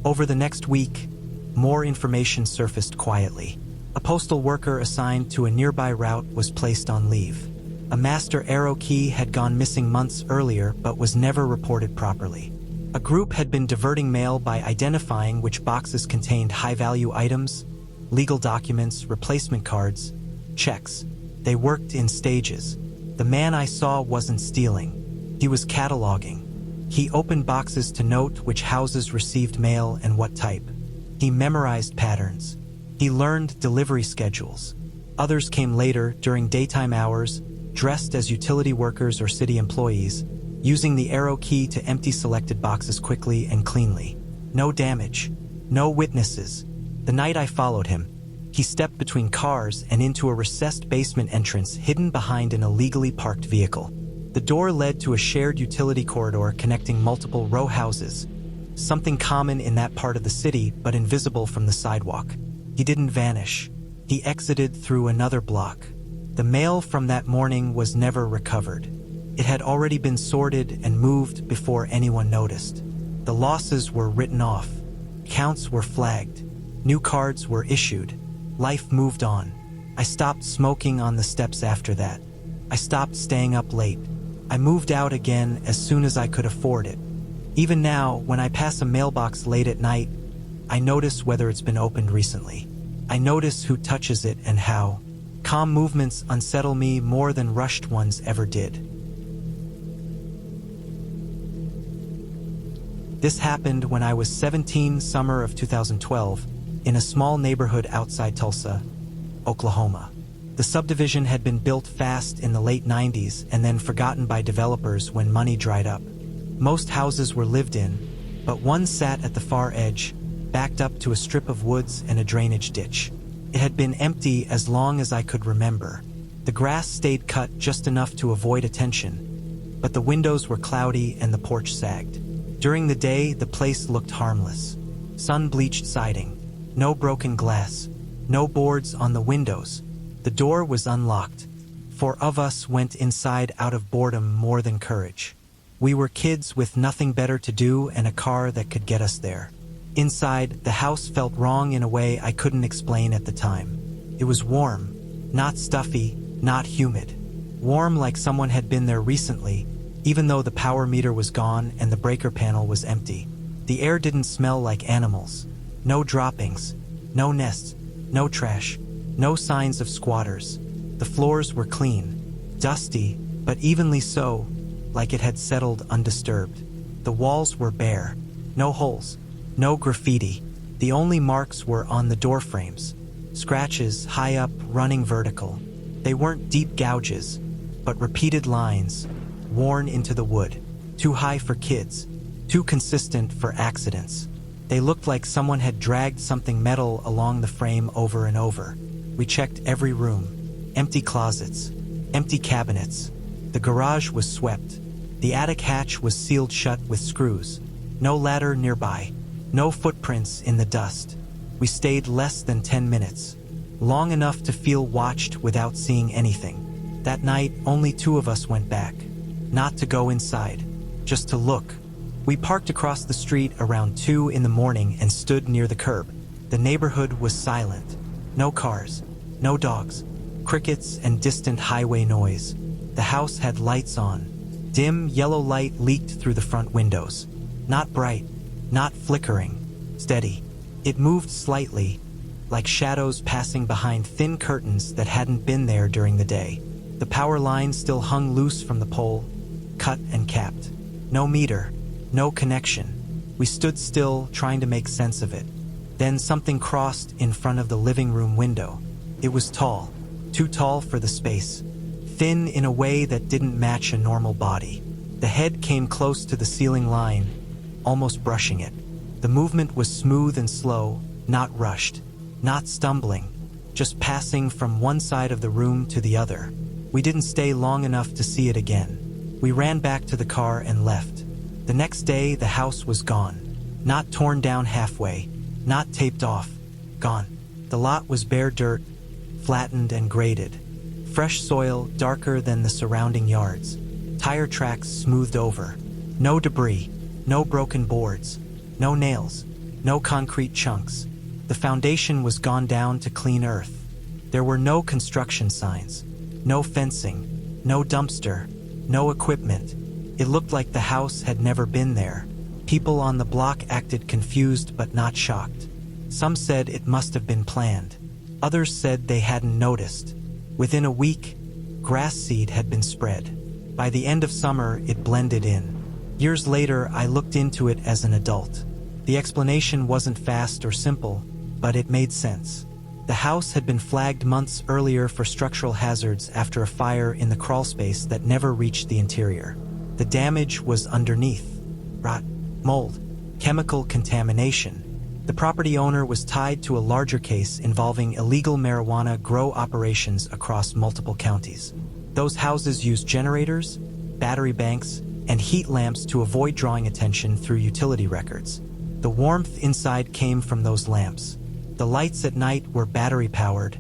Over the next week, more information surfaced quietly. A postal worker assigned to a nearby route was placed on leave. A master arrow key had gone missing months earlier but was never reported properly. A group had been diverting mail by identifying which boxes contained high-value items, legal documents, replacement cards, checks. They worked in stages. The man I saw wasn't stealing. He was cataloging. He opened boxes to note which houses received mail and what type. He memorized patterns. He learned delivery schedules. Others came later, during daytime hours, dressed as utility workers or city employees, using the arrow key to empty selected boxes quickly and cleanly. No damage. No witnesses. The night I followed him, he stepped between cars and into a recessed basement entrance hidden behind an illegally parked vehicle. The door led to a shared utility corridor connecting multiple row houses, something common in that part of the city but invisible from the sidewalk. He didn't vanish. He exited through another block. The mail from that morning was never recovered. It had already been sorted and moved before anyone noticed. The losses were written off. Counts were flagged. New cards were issued. Life moved on. I stopped smoking on the steps after that. I stopped staying up late. I moved out again as soon as I could afford it. Even now, when I pass a mailbox late at night, I notice whether it's been opened recently. I notice who touches it and how. Calm movements unsettle me more than rushed ones ever did. This happened when I was 17, summer of 2012, in a small neighborhood outside Tulsa, Oklahoma. The subdivision had been built fast in the late 90s and then forgotten by developers when money dried up. Most houses were lived in, but one sat at the far edge, backed up to a strip of woods and a drainage ditch. It had been empty as long as I could remember. The grass stayed cut just enough to avoid attention, but the windows were cloudy and the porch sagged. During the day, the place looked harmless. Sun-bleached siding, no broken glass, no boards on the windows. The door was unlocked. 4 of us went inside out of boredom more than courage. We were kids with nothing better to do and a car that could get us there. Inside, the house felt wrong in a way I couldn't explain at the time. It was warm, not stuffy, not humid. Warm like someone had been there recently, even though the power meter was gone and the breaker panel was empty. The air didn't smell like animals. No droppings, no nests, no trash, no signs of squatters. The floors were clean, dusty, but evenly so, like it had settled undisturbed. The walls were bare, no holes. No graffiti. The only marks were on the door frames. Scratches high up, running vertical. They weren't deep gouges, but repeated lines, worn into the wood. Too high for kids. Too consistent for accidents. They looked like someone had dragged something metal along the frame over and over. We checked every room. Empty closets. Empty cabinets. The garage was swept. The attic hatch was sealed shut with screws. No ladder nearby. No footprints in the dust. We stayed less than 10 minutes. Long enough to feel watched without seeing anything. That night, only 2 of us went back. Not to go inside, just to look. We parked across the street around 2 in the morning and stood near the curb. The neighborhood was silent. No cars, no dogs, crickets and distant highway noise. The house had lights on. Dim yellow light leaked through the front windows. Not bright. Not flickering, steady. It moved slightly, like shadows passing behind thin curtains that hadn't been there during the day. The power line still hung loose from the pole, cut and capped. No meter, no connection. We stood still, trying to make sense of it. Then something crossed in front of the living room window. It was tall, too tall for the space. thin in a way that didn't match a normal body. The head came close to the ceiling line, almost brushing it. The movement was smooth and slow, not rushed, not stumbling, just passing from one side of the room to the other. We didn't stay long enough to see it again. We ran back to the car and left. The next day, the house was gone. Not torn down halfway, not taped off, gone. The lot was bare dirt, flattened and graded. Fresh soil, darker than the surrounding yards. Tire tracks smoothed over. No debris, no broken boards, no nails, no concrete chunks. The foundation was gone down to clean earth. There were no construction signs, no fencing, no dumpster, no equipment. It looked like the house had never been there. People on the block acted confused but not shocked. Some said it must have been planned. Others said they hadn't noticed. Within a week, grass seed had been spread. By the end of summer, it blended in. Years later, I looked into it as an adult. The explanation wasn't fast or simple, but it made sense. The house had been flagged months earlier for structural hazards after a fire in the crawlspace that never reached the interior. The damage was underneath. Rot, mold, chemical contamination. The property owner was tied to a larger case involving illegal marijuana grow operations across multiple counties. Those houses used generators, battery banks, and heat lamps to avoid drawing attention through utility records. The warmth inside came from those lamps. The lights at night were battery-powered,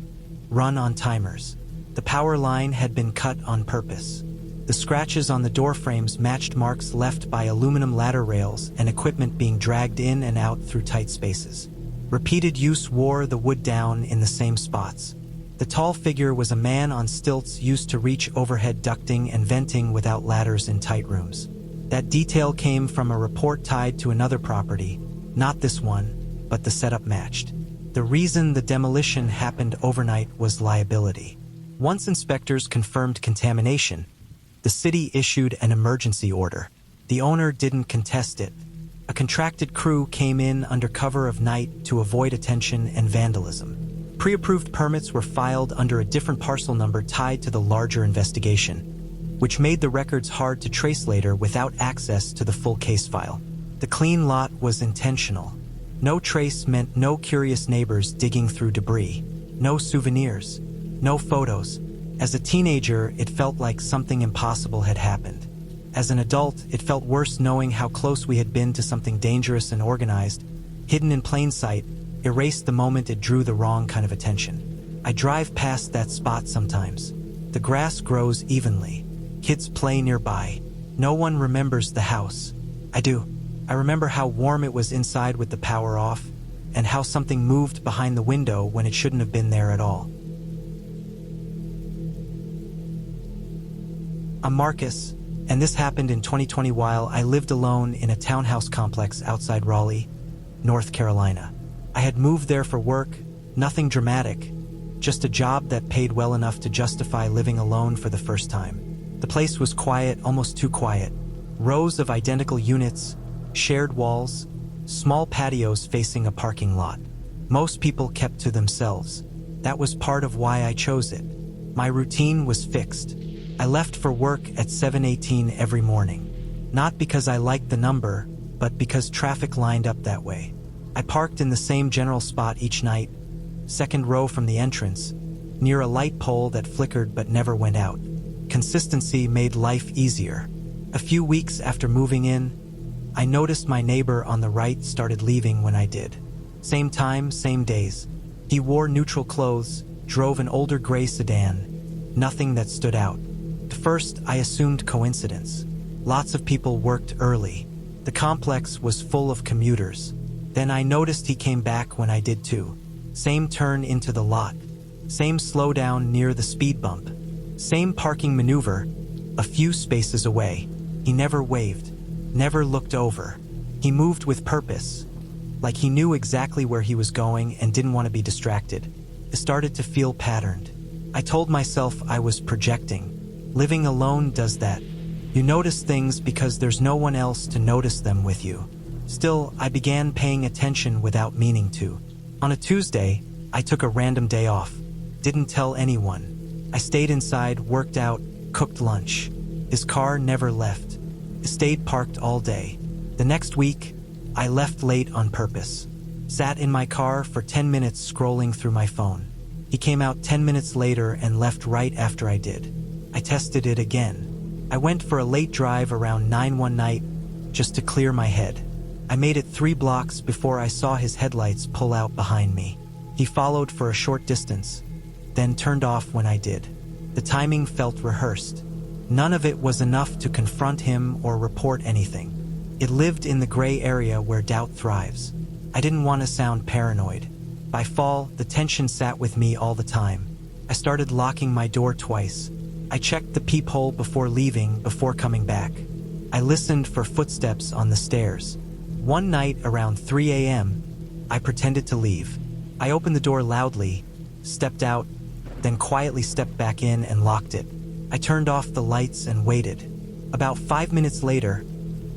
run on timers. The power line had been cut on purpose. The scratches on the door frames matched marks left by aluminum ladder rails and equipment being dragged in and out through tight spaces. Repeated use wore the wood down in the same spots. The tall figure was a man on stilts used to reach overhead ducting and venting without ladders in tight rooms. That detail came from a report tied to another property, not this one, but the setup matched. The reason the demolition happened overnight was liability. Once inspectors confirmed contamination, the city issued an emergency order. The owner didn't contest it. A contracted crew came in under cover of night to avoid attention and vandalism. Pre-approved permits were filed under a different parcel number tied to the larger investigation, which made the records hard to trace later without access to the full case file. The clean lot was intentional. No trace meant no curious neighbors digging through debris, no souvenirs, no photos. As a teenager, it felt like something impossible had happened. As an adult, it felt worse knowing how close we had been to something dangerous and organized, hidden in plain sight, erased the moment it drew the wrong kind of attention. I drive past that spot sometimes. The grass grows evenly. Kids play nearby. No one remembers the house. I do. I remember how warm it was inside with the power off, and how something moved behind the window when it shouldn't have been there at all. I'm Marcus, and this happened in 2020 while I lived alone in a townhouse complex outside Raleigh, North Carolina. I had moved there for work, nothing dramatic, just a job that paid well enough to justify living alone for the first time. The place was quiet, almost too quiet. Rows of identical units, shared walls, small patios facing a parking lot. Most people kept to themselves. That was part of why I chose it. My routine was fixed. I left for work at 7:18 every morning. Not because I liked the number, but because traffic lined up that way. I parked in the same general spot each night, second row from the entrance, near a light pole that flickered but never went out. Consistency made life easier. A few weeks after moving in, I noticed my neighbor on the right started leaving when I did. Same time, same days. He wore neutral clothes, drove an older gray sedan, nothing that stood out. At first, I assumed coincidence. Lots of people worked early. The complex was full of commuters. Then I noticed he came back when I did too. Same turn into the lot. Same slowdown near the speed bump. Same parking maneuver, a few spaces away. He never waved, never looked over. He moved with purpose, like he knew exactly where he was going and didn't want to be distracted. It started to feel patterned. I told myself I was projecting. Living alone does that. You notice things because there's no one else to notice them with you. Still, I began paying attention without meaning to. On a Tuesday, I took a random day off. Didn't tell anyone. I stayed inside, worked out, cooked lunch. His car never left. It stayed parked all day. The next week, I left late on purpose. Sat in my car for 10 minutes scrolling through my phone. He came out 10 minutes later and left right after I did. I tested it again. I went for a late drive around 9 one night just to clear my head. I made it 3 blocks before I saw his headlights pull out behind me. He followed for a short distance, then turned off when I did. The timing felt rehearsed. None of it was enough to confront him or report anything. It lived in the gray area where doubt thrives. I didn't want to sound paranoid. By fall, the tension sat with me all the time. I started locking my door twice. I checked the peephole before leaving, before coming back. I listened for footsteps on the stairs. One night around 3 a.m., I pretended to leave. I opened the door loudly, stepped out, then quietly stepped back in and locked it. I turned off the lights and waited. About 5 minutes later,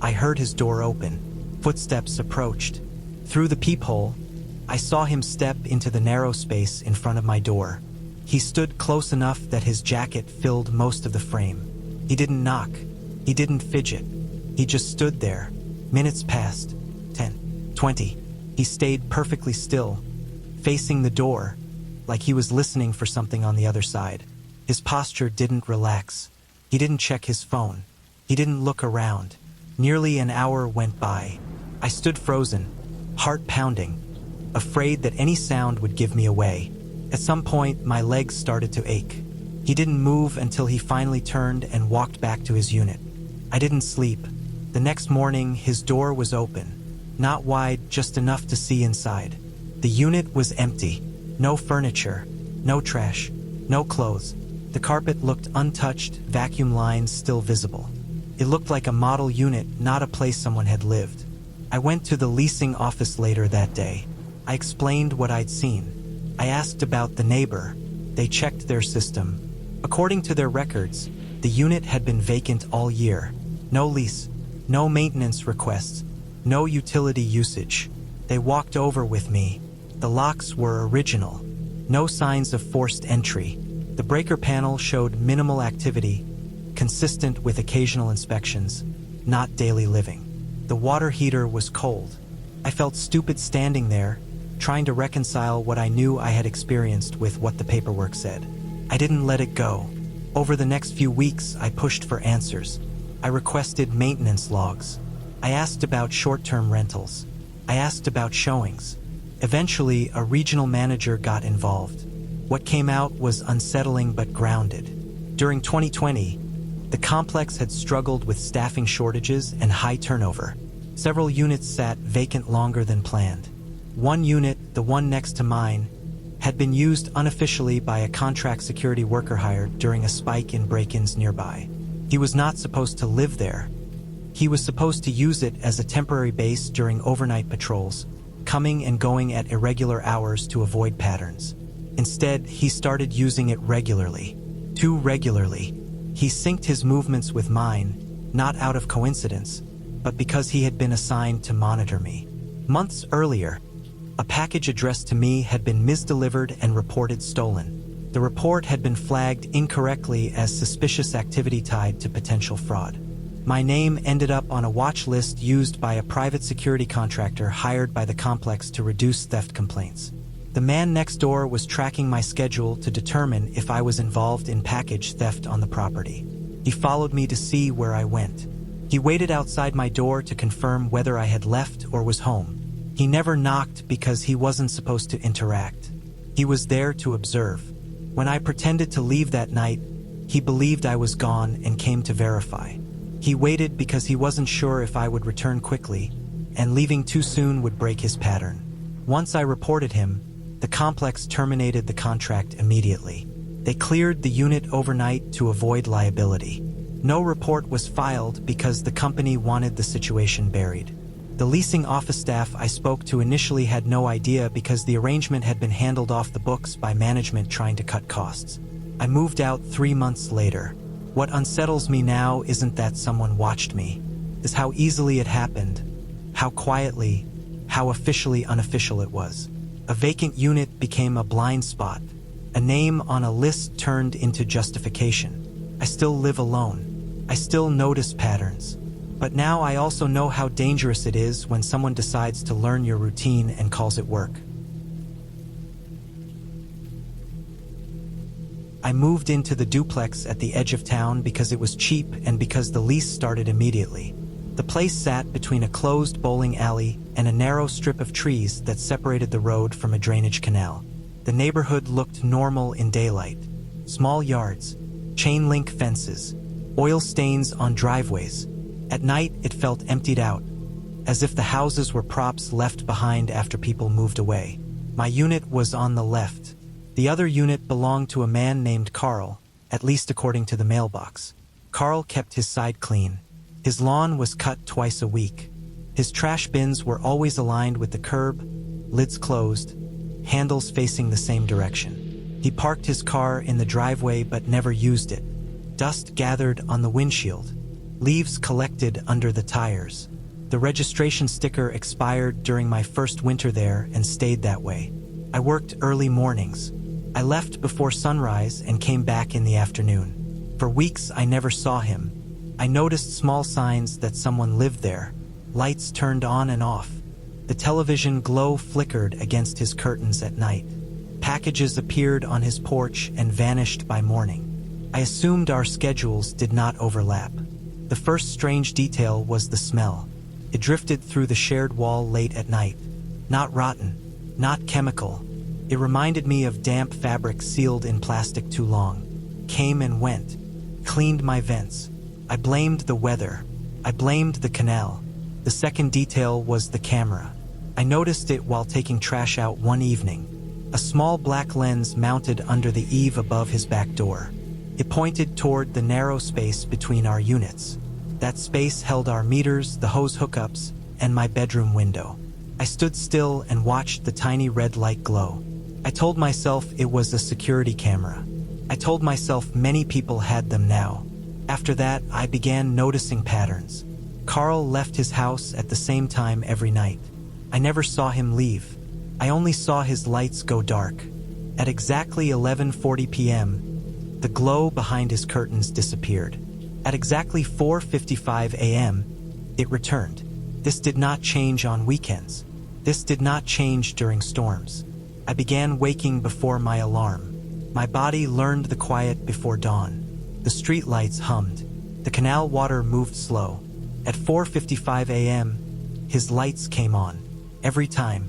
I heard his door open. Footsteps approached. Through the peephole, I saw him step into the narrow space in front of my door. He stood close enough that his jacket filled most of the frame. He didn't knock. He didn't fidget. He just stood there. Minutes passed. 10, 20. He stayed perfectly still, facing the door, like he was listening for something on the other side. His posture didn't relax. He didn't check his phone. He didn't look around. Nearly an hour went by. I stood frozen, heart pounding, afraid that any sound would give me away. At some point, my legs started to ache. He didn't move until he finally turned and walked back to his unit. I didn't sleep. The next morning, his door was open. Not wide, just enough to see inside. The unit was empty. No furniture, no trash, no clothes. The carpet looked untouched, vacuum lines still visible. It looked like a model unit, not a place someone had lived. I went to the leasing office later that day. I explained what I'd seen. I asked about the neighbor. They checked their system. According to their records, the unit had been vacant all year. No lease, no maintenance requests, no utility usage. They walked over with me. The locks were original. No signs of forced entry. The breaker panel showed minimal activity, consistent with occasional inspections, not daily living. The water heater was cold. I felt stupid standing there, trying to reconcile what I knew I had experienced with what the paperwork said. I didn't let it go. Over the next few weeks, I pushed for answers. I requested maintenance logs. I asked about short-term rentals. I asked about showings. Eventually, a regional manager got involved. What came out was unsettling but grounded. During 2020, the complex had struggled with staffing shortages and high turnover. Several units sat vacant longer than planned. One unit, the one next to mine, had been used unofficially by a contract security worker hired during a spike in break-ins nearby. He was not supposed to live there. He was supposed to use it as a temporary base during overnight patrols, coming and going at irregular hours to avoid patterns. Instead, he started using it regularly. Too regularly. He synced his movements with mine, not out of coincidence, but because he had been assigned to monitor me. Months earlier, a package addressed to me had been misdelivered and reported stolen. The report had been flagged incorrectly as suspicious activity tied to potential fraud. My name ended up on a watch list used by a private security contractor hired by the complex to reduce theft complaints. The man next door was tracking my schedule to determine if I was involved in package theft on the property. He followed me to see where I went. He waited outside my door to confirm whether I had left or was home. He never knocked because he wasn't supposed to interact. He was there to observe. When I pretended to leave that night, he believed I was gone and came to verify. He waited because he wasn't sure if I would return quickly, and leaving too soon would break his pattern. Once I reported him, the complex terminated the contract immediately. They cleared the unit overnight to avoid liability. No report was filed because the company wanted the situation buried. The leasing office staff I spoke to initially had no idea because the arrangement had been handled off the books by management trying to cut costs. I moved out 3 months later. What unsettles me now isn't that someone watched me. It's how easily it happened, how quietly, how officially unofficial it was. A vacant unit became a blind spot. A name on a list turned into justification. I still live alone. I still notice patterns. But now I also know how dangerous it is when someone decides to learn your routine and calls it work. I moved into the duplex at the edge of town because it was cheap and because the lease started immediately. The place sat between a closed bowling alley and a narrow strip of trees that separated the road from a drainage canal. The neighborhood looked normal in daylight. Small yards, chain link fences, oil stains on driveways. At night, it felt emptied out, as if the houses were props left behind after people moved away. My unit was on the left. The other unit belonged to a man named Carl, at least according to the mailbox. Carl kept his side clean. His lawn was cut twice a week. His trash bins were always aligned with the curb, lids closed, handles facing the same direction. He parked his car in the driveway but never used it. Dust gathered on the windshield. Leaves collected under the tires. The registration sticker expired during my first winter there and stayed that way. I worked early mornings. I left before sunrise and came back in the afternoon. For weeks I never saw him. I noticed small signs that someone lived there. Lights turned on and off. The television glow flickered against his curtains at night. Packages appeared on his porch and vanished by morning. I assumed our schedules did not overlap. The first strange detail was the smell. It drifted through the shared wall late at night. Not rotten, not chemical. It reminded me of damp fabric sealed in plastic too long. Came and went. Cleaned my vents. I blamed the weather. I blamed the canal. The second detail was the camera. I noticed it while taking trash out one evening. A small black lens mounted under the eave above his back door. It pointed toward the narrow space between our units. That space held our meters, the hose hookups, and my bedroom window. I stood still and watched the tiny red light glow. I told myself it was a security camera. I told myself many people had them now. After that, I began noticing patterns. Carl left his house at the same time every night. I never saw him leave. I only saw his lights go dark. At exactly 11:40 p.m., the glow behind his curtains disappeared. At exactly 4:55 a.m., it returned. This did not change on weekends. This did not change during storms. I began waking before my alarm. My body learned the quiet before dawn. The street lights hummed. The canal water moved slow. At 4:55 a.m., his lights came on. Every time.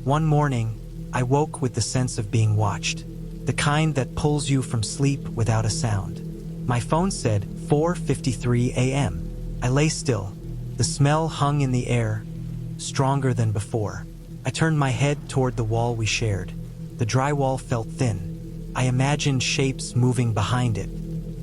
One morning, I woke with the sense of being watched. The kind that pulls you from sleep without a sound. My phone said 4:53 a.m. I lay still. The smell hung in the air, stronger than before. I turned my head toward the wall we shared. The drywall felt thin. I imagined shapes moving behind it.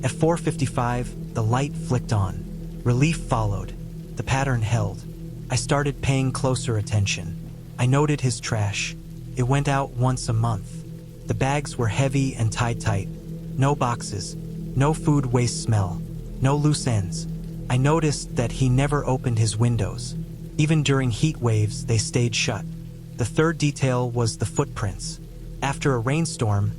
At 4:55, the light flicked on. Relief followed. The pattern held. I started paying closer attention. I noted his trash. It went out once a month. The bags were heavy and tied tight. No boxes. No food waste smell. No loose ends. I noticed that he never opened his windows. Even during heat waves, they stayed shut. The third detail was the footprints. After a rainstorm,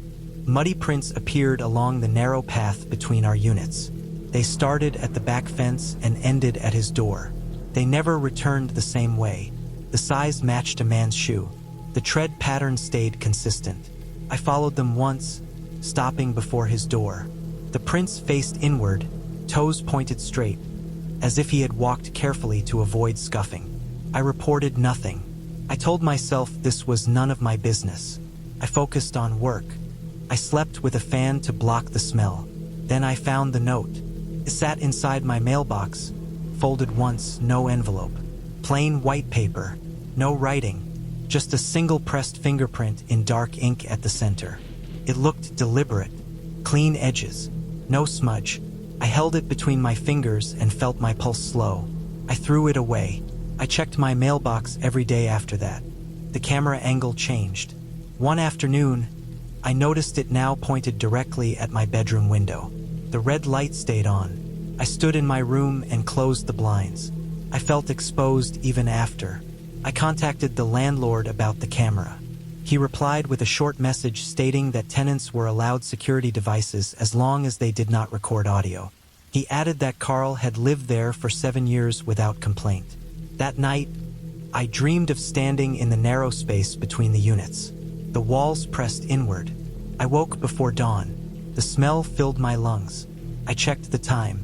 muddy prints appeared along the narrow path between our units. They started at the back fence and ended at his door. They never returned the same way. The size matched a man's shoe. The tread pattern stayed consistent. I followed them once, stopping before his door. The prints faced inward, toes pointed straight, as if he had walked carefully to avoid scuffing. I reported nothing. I told myself this was none of my business. I focused on work. I slept with a fan to block the smell. Then I found the note. It sat inside my mailbox, folded once, no envelope. Plain white paper, no writing, just a single pressed fingerprint in dark ink at the center. It looked deliberate, clean edges, no smudge. I held it between my fingers and felt my pulse slow. I threw it away. I checked my mailbox every day after that. The camera angle changed. One afternoon, I noticed it now pointed directly at my bedroom window. The red light stayed on. I stood in my room and closed the blinds. I felt exposed even after. I contacted the landlord about the camera. He replied with a short message stating that tenants were allowed security devices as long as they did not record audio. He added that Carl had lived there for 7 years without complaint. That night, I dreamed of standing in the narrow space between the units. The walls pressed inward. I woke before dawn. The smell filled my lungs. I checked the time.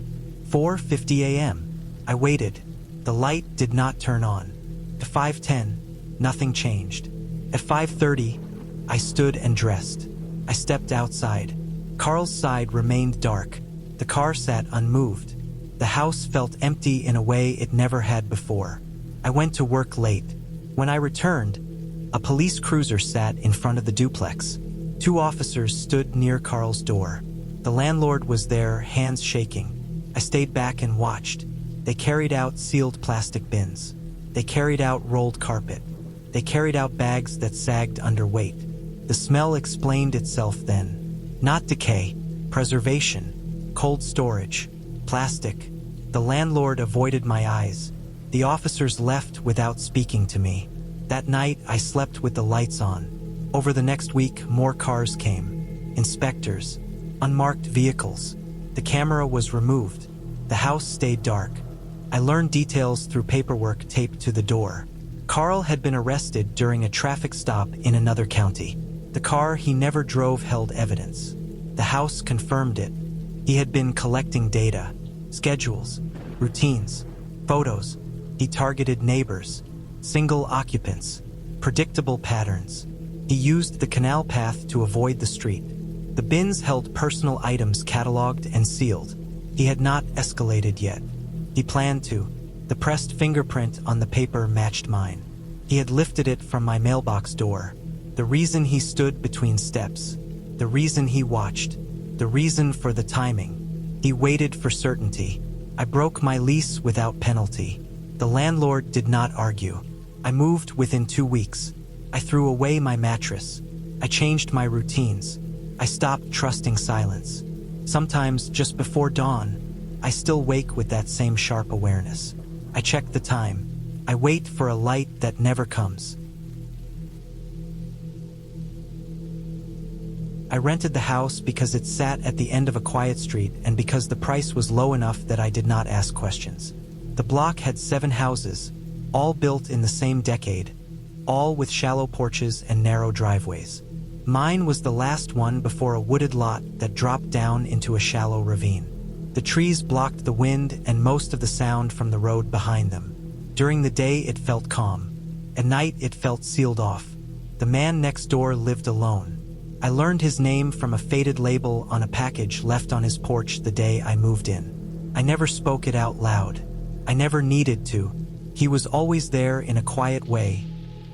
4:50 a.m. I waited. The light did not turn on. At 5:10, nothing changed. At 5:30, I stood and dressed. I stepped outside. Carl's side remained dark. The car sat unmoved. The house felt empty in a way it never had before. I went to work late. When I returned, a police cruiser sat in front of the duplex. 2 officers stood near Carl's door. The landlord was there, hands shaking. I stayed back and watched. They carried out sealed plastic bins. They carried out rolled carpet. They carried out bags that sagged under weight. The smell explained itself then. Not decay, preservation, cold storage, plastic. The landlord avoided my eyes. The officers left without speaking to me. That night, I slept with the lights on. Over the next week, more cars came. Inspectors, unmarked vehicles. The camera was removed. The house stayed dark. I learned details through paperwork taped to the door. Carl had been arrested during a traffic stop in another county. The car he never drove held evidence. The house confirmed it. He had been collecting data, schedules, routines, photos. He targeted neighbors, single occupants, predictable patterns. He used the canal path to avoid the street. The bins held personal items cataloged and sealed. He had not escalated yet. He planned to. The pressed fingerprint on the paper matched mine. He had lifted it from my mailbox door. The reason he stood between steps. The reason he watched. The reason for the timing. He waited for certainty. I broke my lease without penalty. The landlord did not argue. I moved within 2 weeks. I threw away my mattress. I changed my routines. I stopped trusting silence. Sometimes, just before dawn, I still wake with that same sharp awareness. I check the time. I wait for a light that never comes. I rented the house because it sat at the end of a quiet street and because the price was low enough that I did not ask questions. The block had 7 houses, all built in the same decade, all with shallow porches and narrow driveways. Mine was the last one before a wooded lot that dropped down into a shallow ravine. The trees blocked the wind and most of the sound from the road behind them. During the day it felt calm. At night it felt sealed off. The man next door lived alone. I learned his name from a faded label on a package left on his porch the day I moved in. I never spoke it out loud. I never needed to. He was always there in a quiet way,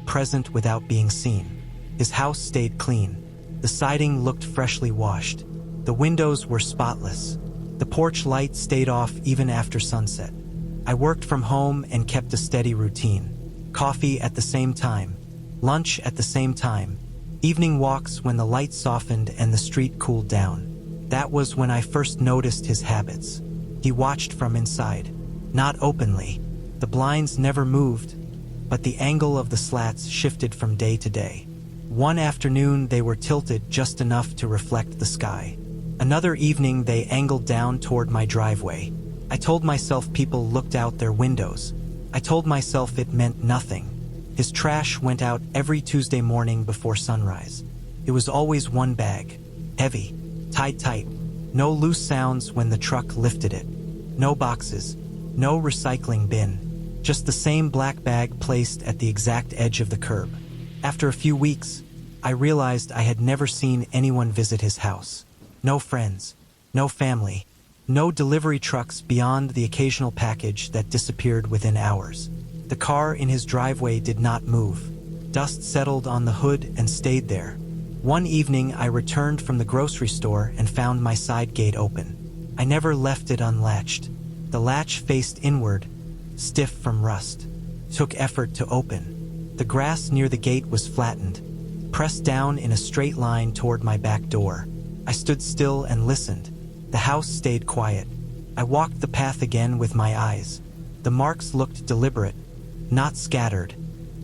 present without being seen. His house stayed clean. The siding looked freshly washed. The windows were spotless. The porch light stayed off even after sunset. I worked from home and kept a steady routine. Coffee at the same time. Lunch at the same time. Evening walks when the light softened and the street cooled down. That was when I first noticed his habits. He watched from inside. Not openly. The blinds never moved, but the angle of the slats shifted from day to day. One afternoon they were tilted just enough to reflect the sky. Another evening they angled down toward my driveway. I told myself people looked out their windows. I told myself it meant nothing. His trash went out every Tuesday morning before sunrise. It was always one bag, heavy, tied tight. No loose sounds when the truck lifted it. No boxes, no recycling bin. Just the same black bag placed at the exact edge of the curb. After a few weeks, I realized I had never seen anyone visit his house. No friends, no family, no delivery trucks beyond the occasional package that disappeared within hours. The car in his driveway did not move. Dust settled on the hood and stayed there. One evening I returned from the grocery store and found my side gate open. I never left it unlatched. The latch faced inward, stiff from rust. Took effort to open. The grass near the gate was flattened, pressed down in a straight line toward my back door. I stood still and listened. The house stayed quiet. I walked the path again with my eyes. The marks looked deliberate, not scattered,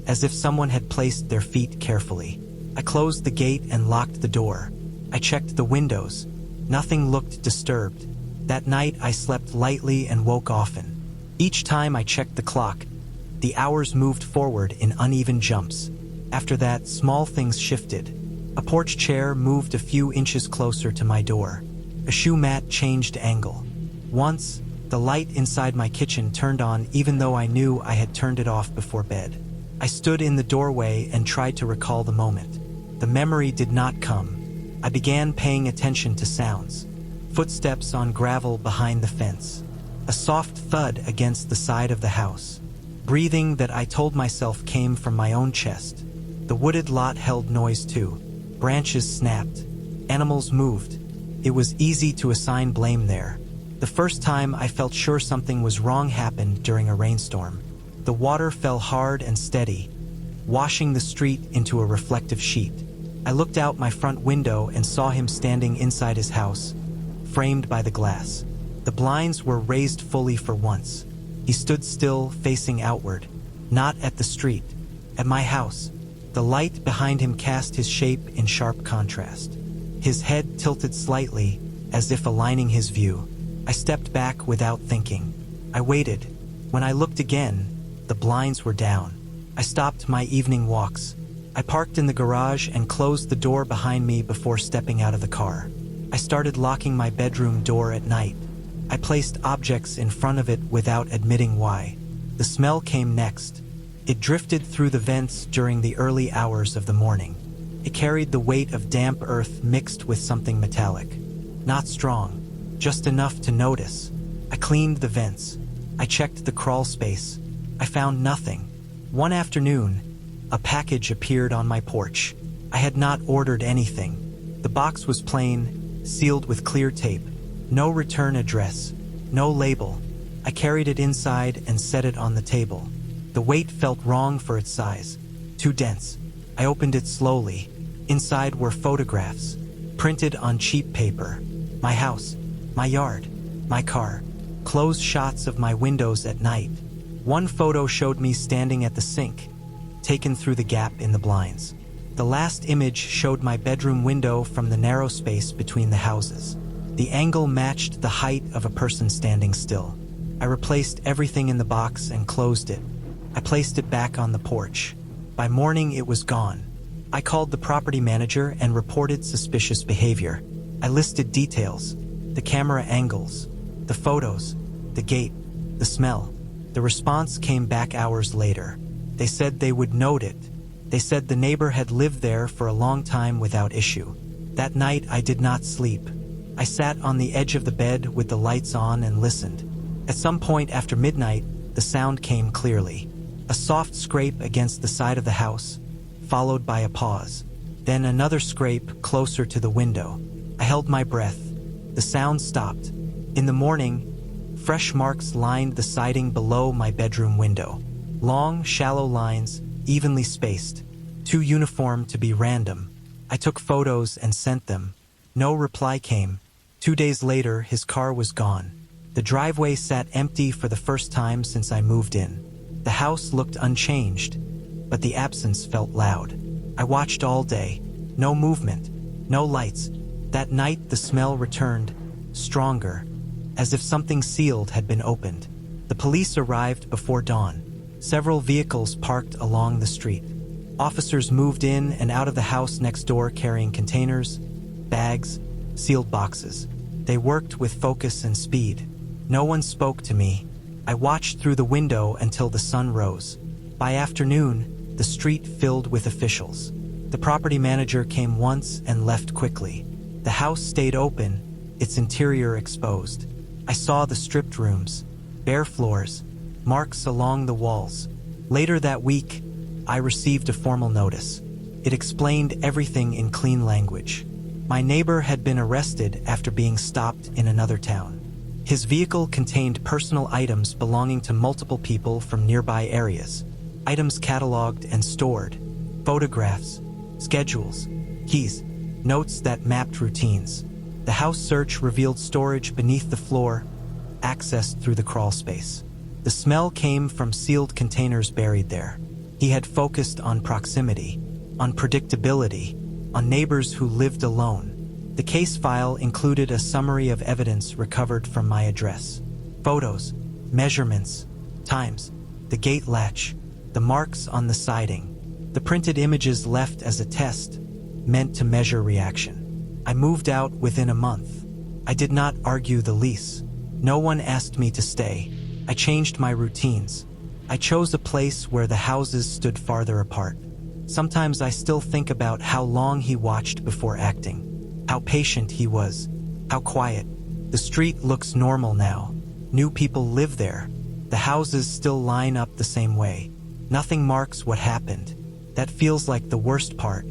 as if someone had placed their feet carefully. I closed the gate and locked the door. I checked the windows. Nothing looked disturbed. That night I slept lightly and woke often. Each time I checked the clock, the hours moved forward in uneven jumps. After that, small things shifted. A porch chair moved a few inches closer to my door. A shoe mat changed angle. Once, the light inside my kitchen turned on even though I knew I had turned it off before bed. I stood in the doorway and tried to recall the moment. The memory did not come. I began paying attention to sounds. Footsteps on gravel behind the fence. A soft thud against the side of the house. Breathing that I told myself came from my own chest. The wooded lot held noise too. Branches snapped. Animals moved. It was easy to assign blame there. The first time I felt sure something was wrong happened during a rainstorm. The water fell hard and steady, washing the street into a reflective sheet. I looked out my front window and saw him standing inside his house, framed by the glass. The blinds were raised fully for once. He stood still, facing outward, not at the street, at my house. The light behind him cast his shape in sharp contrast. His head tilted slightly, as if aligning his view. I stepped back without thinking. I waited. When I looked again, the blinds were down. I stopped my evening walks. I parked in the garage and closed the door behind me before stepping out of the car. I started locking my bedroom door at night. I placed objects in front of it without admitting why. The smell came next. It drifted through the vents during the early hours of the morning. It carried the weight of damp earth mixed with something metallic. Not strong, just enough to notice. I cleaned the vents. I checked the crawl space. I found nothing. One afternoon, a package appeared on my porch. I had not ordered anything. The box was plain, sealed with clear tape. No return address, no label. I carried it inside and set it on the table. The weight felt wrong for its size, too dense. I opened it slowly. Inside were photographs, printed on cheap paper. My house, my yard, my car, closed shots of my windows at night. One photo showed me standing at the sink, taken through the gap in the blinds. The last image showed my bedroom window from the narrow space between the houses. The angle matched the height of a person standing still. I replaced everything in the box and closed it. I placed it back on the porch. By morning, it was gone. I called the property manager and reported suspicious behavior. I listed details, the camera angles, the photos, the gate, the smell. The response came back hours later. They said they would note it. They said the neighbor had lived there for a long time without issue. That night, I did not sleep. I sat on the edge of the bed with the lights on and listened. At some point after midnight, the sound came clearly. A soft scrape against the side of the house, followed by a pause. Then another scrape closer to the window. I held my breath. The sound stopped. In the morning, fresh marks lined the siding below my bedroom window. Long, shallow lines, evenly spaced, too uniform to be random. I took photos and sent them. No reply came. 2 days later, his car was gone. The driveway sat empty for the first time since I moved in. The house looked unchanged, but the absence felt loud. I watched all day. No movement, no lights. That night, the smell returned, stronger, as if something sealed had been opened. The police arrived before dawn. Several vehicles parked along the street. Officers moved in and out of the house next door carrying containers, bags, sealed boxes. They worked with focus and speed. No one spoke to me. I watched through the window until the sun rose. By afternoon, the street filled with officials. The property manager came once and left quickly. The house stayed open, its interior exposed. I saw the stripped rooms, bare floors, marks along the walls. Later that week, I received a formal notice. It explained everything in clean language. My neighbor had been arrested after being stopped in another town. His vehicle contained personal items belonging to multiple people from nearby areas. Items cataloged and stored, photographs, schedules, keys, notes that mapped routines. The house search revealed storage beneath the floor, accessed through the crawl space. The smell came from sealed containers buried there. He had focused on proximity. on predictability, on neighbors who lived alone. The case file included a summary of evidence recovered from my address. Photos, measurements, times, the gate latch, the marks on the siding, the printed images left as a test, meant to measure reaction. I moved out within a month. I did not argue the lease. No one asked me to stay. I changed my routines. I chose a place where the houses stood farther apart. Sometimes I still think about how long he watched before acting, how patient he was, how quiet. The street looks normal now. New people live there. The houses still line up the same way. Nothing marks what happened. That feels like the worst part.